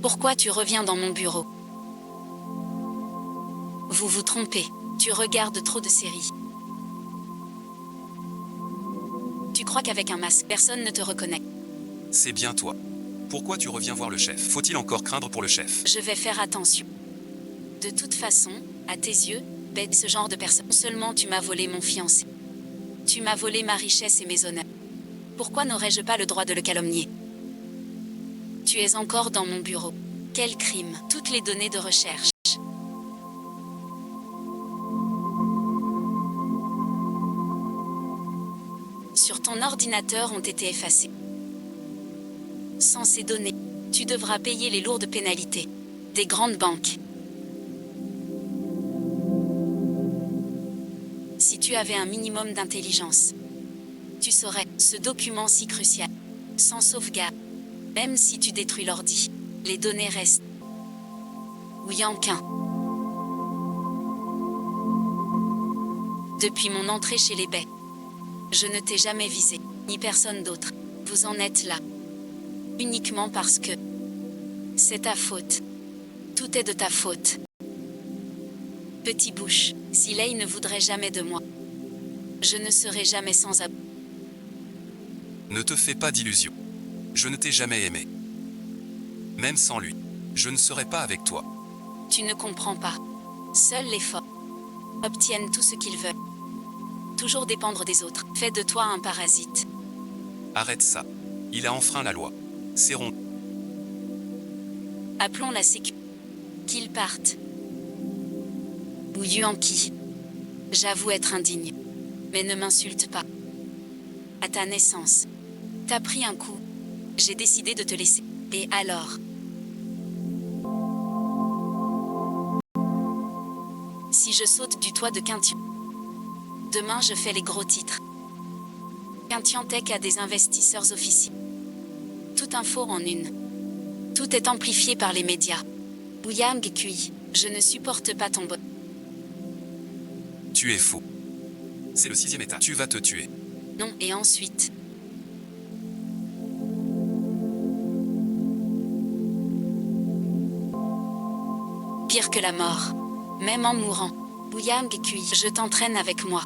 Pourquoi tu reviens dans mon bureau? Vous vous trompez. Tu regardes trop de séries. Tu crois qu'avec un masque, personne ne te reconnaît.
C'est bien toi. Pourquoi tu reviens voir le chef? Faut-il encore craindre pour le chef?
Je vais faire attention. De toute façon, à tes yeux, bête ce genre de personne. Seulement tu m'as volé mon fiancé. Tu m'as volé ma richesse et mes honneurs. Pourquoi n'aurais-je pas le droit de le calomnier? Tu es encore dans mon bureau. Quel crime? Toutes les données de recherche. Sur ton ordinateur ont été effacées. Sans ces données, tu devras payer les lourdes pénalités des grandes banques. Si tu avais un minimum d'intelligence, tu saurais ce document si crucial, sans sauvegarde. Même si tu détruis l'ordi, les données restent. Ou Yankin. Depuis mon entrée chez les Bay, je ne t'ai jamais visé, ni personne d'autre. Vous en êtes là. Uniquement parce que c'est ta faute. Tout est de ta faute. Petit Bush, si Lei ne voudrait jamais de moi, je ne serai jamais sans abri.
Ne te fais pas d'illusions. Je ne t'ai jamais aimé. Même sans lui, je ne serais pas avec toi.
Tu ne comprends pas. Seuls les forts obtiennent tout ce qu'ils veulent. Toujours dépendre des autres. Fais de toi un parasite.
Arrête ça. Il a enfreint la loi. Serrons.
Appelons la sécu. Qu'ils partent. Ou Yuanqi. J'avoue être indigne. Mais ne m'insulte pas. À ta naissance, t'as pris un coup. J'ai décidé de te laisser. Et alors? Si je saute du toit de Quintian, demain je fais les gros titres. Quintian Tech a des investisseurs officiels. Toute info en une. Tout est amplifié par les médias. Ouyang Kui, je ne supporte pas ton bon.
Tu es fou. C'est le 6e état. Tu vas te tuer.
Non, et ensuite. Pire que la mort. Même en mourant. Ouyang Kui, je t'entraîne avec moi.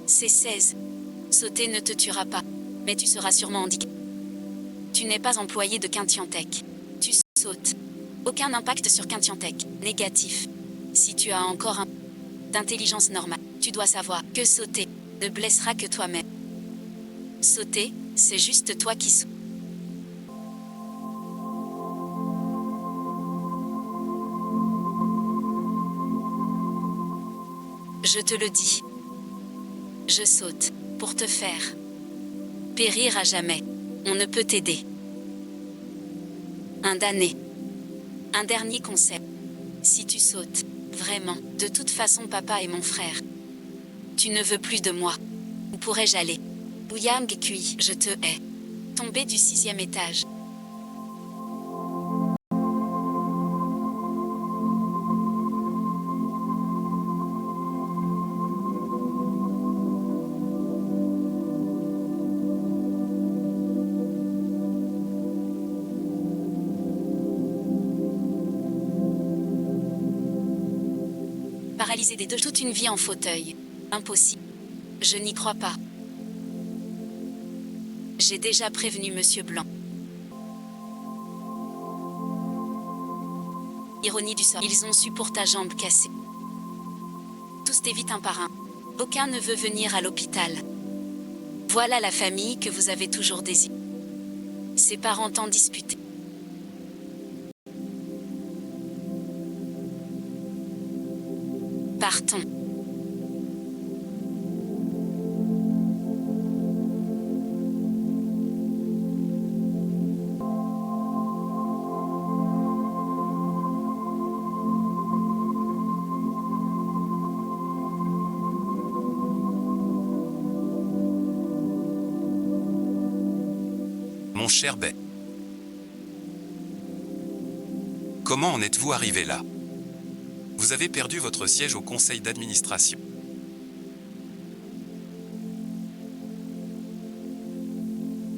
C'est 16. Sauter ne te tuera pas, mais tu seras sûrement handicapé. Tu n'es pas employé de Quintiantec. Tu sautes. Aucun impact sur Quintiantec. Négatif. Si tu as encore un d'intelligence normale, tu dois savoir que sauter ne blessera que toi-même. Sauter, c'est juste toi qui sautes. Je te le dis. Je saute pour te faire périr à jamais. On ne peut t'aider. Un damné. Un dernier conseil. Si tu sautes, vraiment, de toute façon papa est mon frère. Tu ne veux plus de moi. Où pourrais-je aller? Ouyang Kui, je te hais. Tomber du 6e étage. Paralysé des deux, toute une vie en fauteuil. Impossible. Je n'y crois pas. J'ai déjà prévenu Monsieur Blanc. Ironie du sort. Ils ont su pour ta jambe cassée. Tous t'évitent un par un. Aucun ne veut venir à l'hôpital. Voilà la famille que vous avez toujours désirée. Ses parents tant disputés. Partons.
Mon cher Bay. Comment en êtes-vous arrivé là? Vous avez perdu votre siège au conseil d'administration.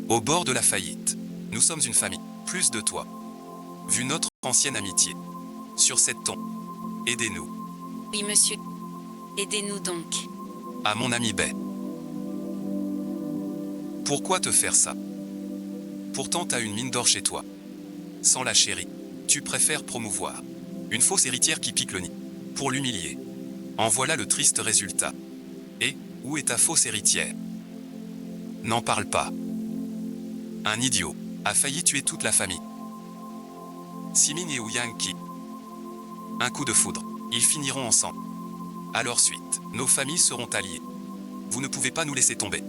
Au bord de la faillite. Nous sommes une famille. Plus de toi. Vu notre ancienne amitié. Sur cette tombe. Aidez-nous.
Oui, monsieur. Aidez-nous donc.
À mon ami Bay. Pourquoi te faire ça? Pourtant t'as une mine d'or chez toi. Sans la chérie, tu préfères promouvoir une fausse héritière qui pique le nid. Pour l'humilier. En voilà le triste résultat. Et, où est ta fausse héritière? N'en parle pas. Un idiot a failli tuer toute la famille. Simin et Ouyang Qui. Un coup de foudre, ils finiront ensemble. À leur suite, nos familles seront alliées. Vous ne pouvez pas nous laisser tomber.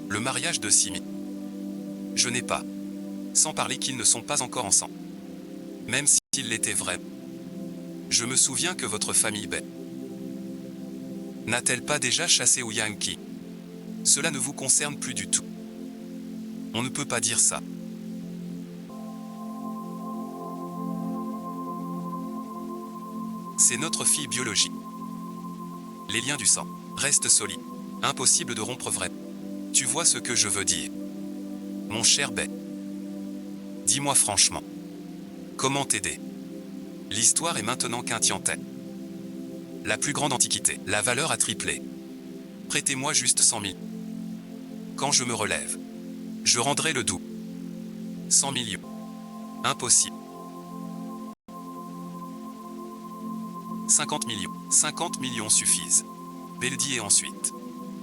Le mariage de Simin. Je n'ai pas. Sans parler qu'ils ne sont pas encore ensemble. Même s'il l'était vrai. Je me souviens que votre famille Bay n'a-t-elle pas déjà chassé Ouyang Qui? Cela ne vous concerne plus du tout. On ne peut pas dire ça. C'est notre fille biologique. Les liens du sang restent solides. Impossible de rompre vrai. Tu vois ce que je veux dire? Mon cher Bay. Dis-moi franchement. Comment t'aider? L'histoire est maintenant Quintiantec. La plus grande antiquité. La valeur a triplé. Prêtez-moi juste 100 000. Quand je me relève, je rendrai le double. 100 millions. Impossible. 50 millions. 50 millions suffisent. Beldi et ensuite.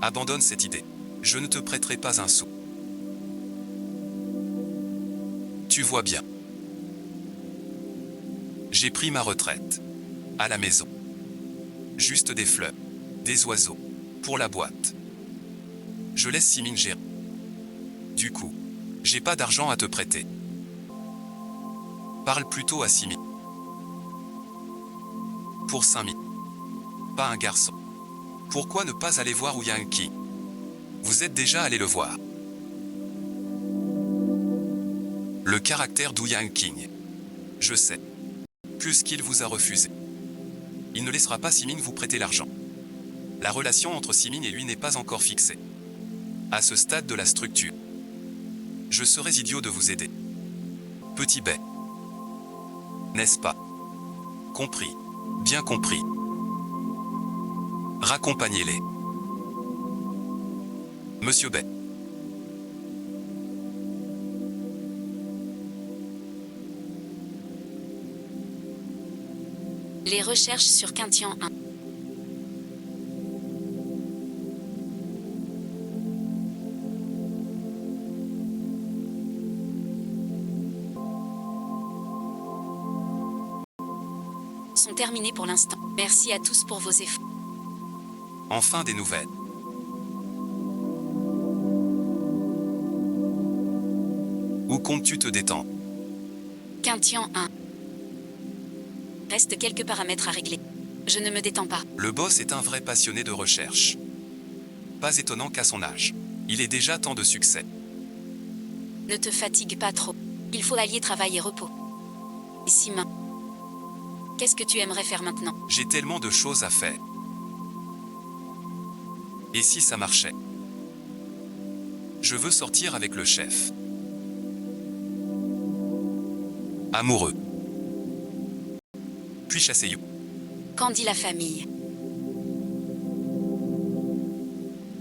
Abandonne cette idée. Je ne te prêterai pas un sou. Tu vois bien. J'ai pris ma retraite. À la maison. Juste des fleurs. Des oiseaux. Pour la boîte. Je laisse Simin gérer. Du coup, j'ai pas d'argent à te prêter. Parle plutôt à Simin. Pour 5 000. Pas un garçon. Pourquoi ne pas aller voir Ouyang Qui? Vous êtes déjà allé le voir. Le caractère d'Ouyang King. Je sais. Puisqu'il vous a refusé. Il ne laissera pas Simin vous prêter l'argent. La relation entre Simin et lui n'est pas encore fixée. À ce stade de la structure. Je serais idiot de vous aider. Petit Bay. N'est-ce pas? Compris. Bien compris. Raccompagnez-les. Monsieur Bay.
Les recherches sur Quintian 1. Sont terminées pour l'instant. Merci à tous pour vos efforts.
Enfin des nouvelles. Où comptes-tu te détendre?
Quintian 1. Reste quelques paramètres à régler. Je ne me détends pas.
Le boss est un vrai passionné de recherche. Pas étonnant qu'à son âge, il ait déjà tant de succès.
Ne te fatigue pas trop. Il faut allier travail et repos. Et Simin, qu'est-ce que tu aimerais faire maintenant?
J'ai tellement de choses à faire. Et si ça marchait? Je veux sortir avec le chef. Amoureux. Puis chasser You.
Qu'en dit la famille?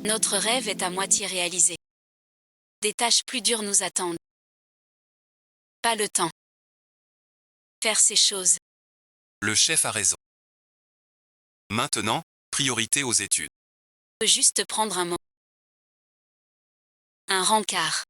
Notre rêve est à moitié réalisé. Des tâches plus dures nous attendent. Pas le temps. Faire ces choses.
Le chef a raison. Maintenant, priorité aux études.
Peut juste prendre un mot. Un rencard.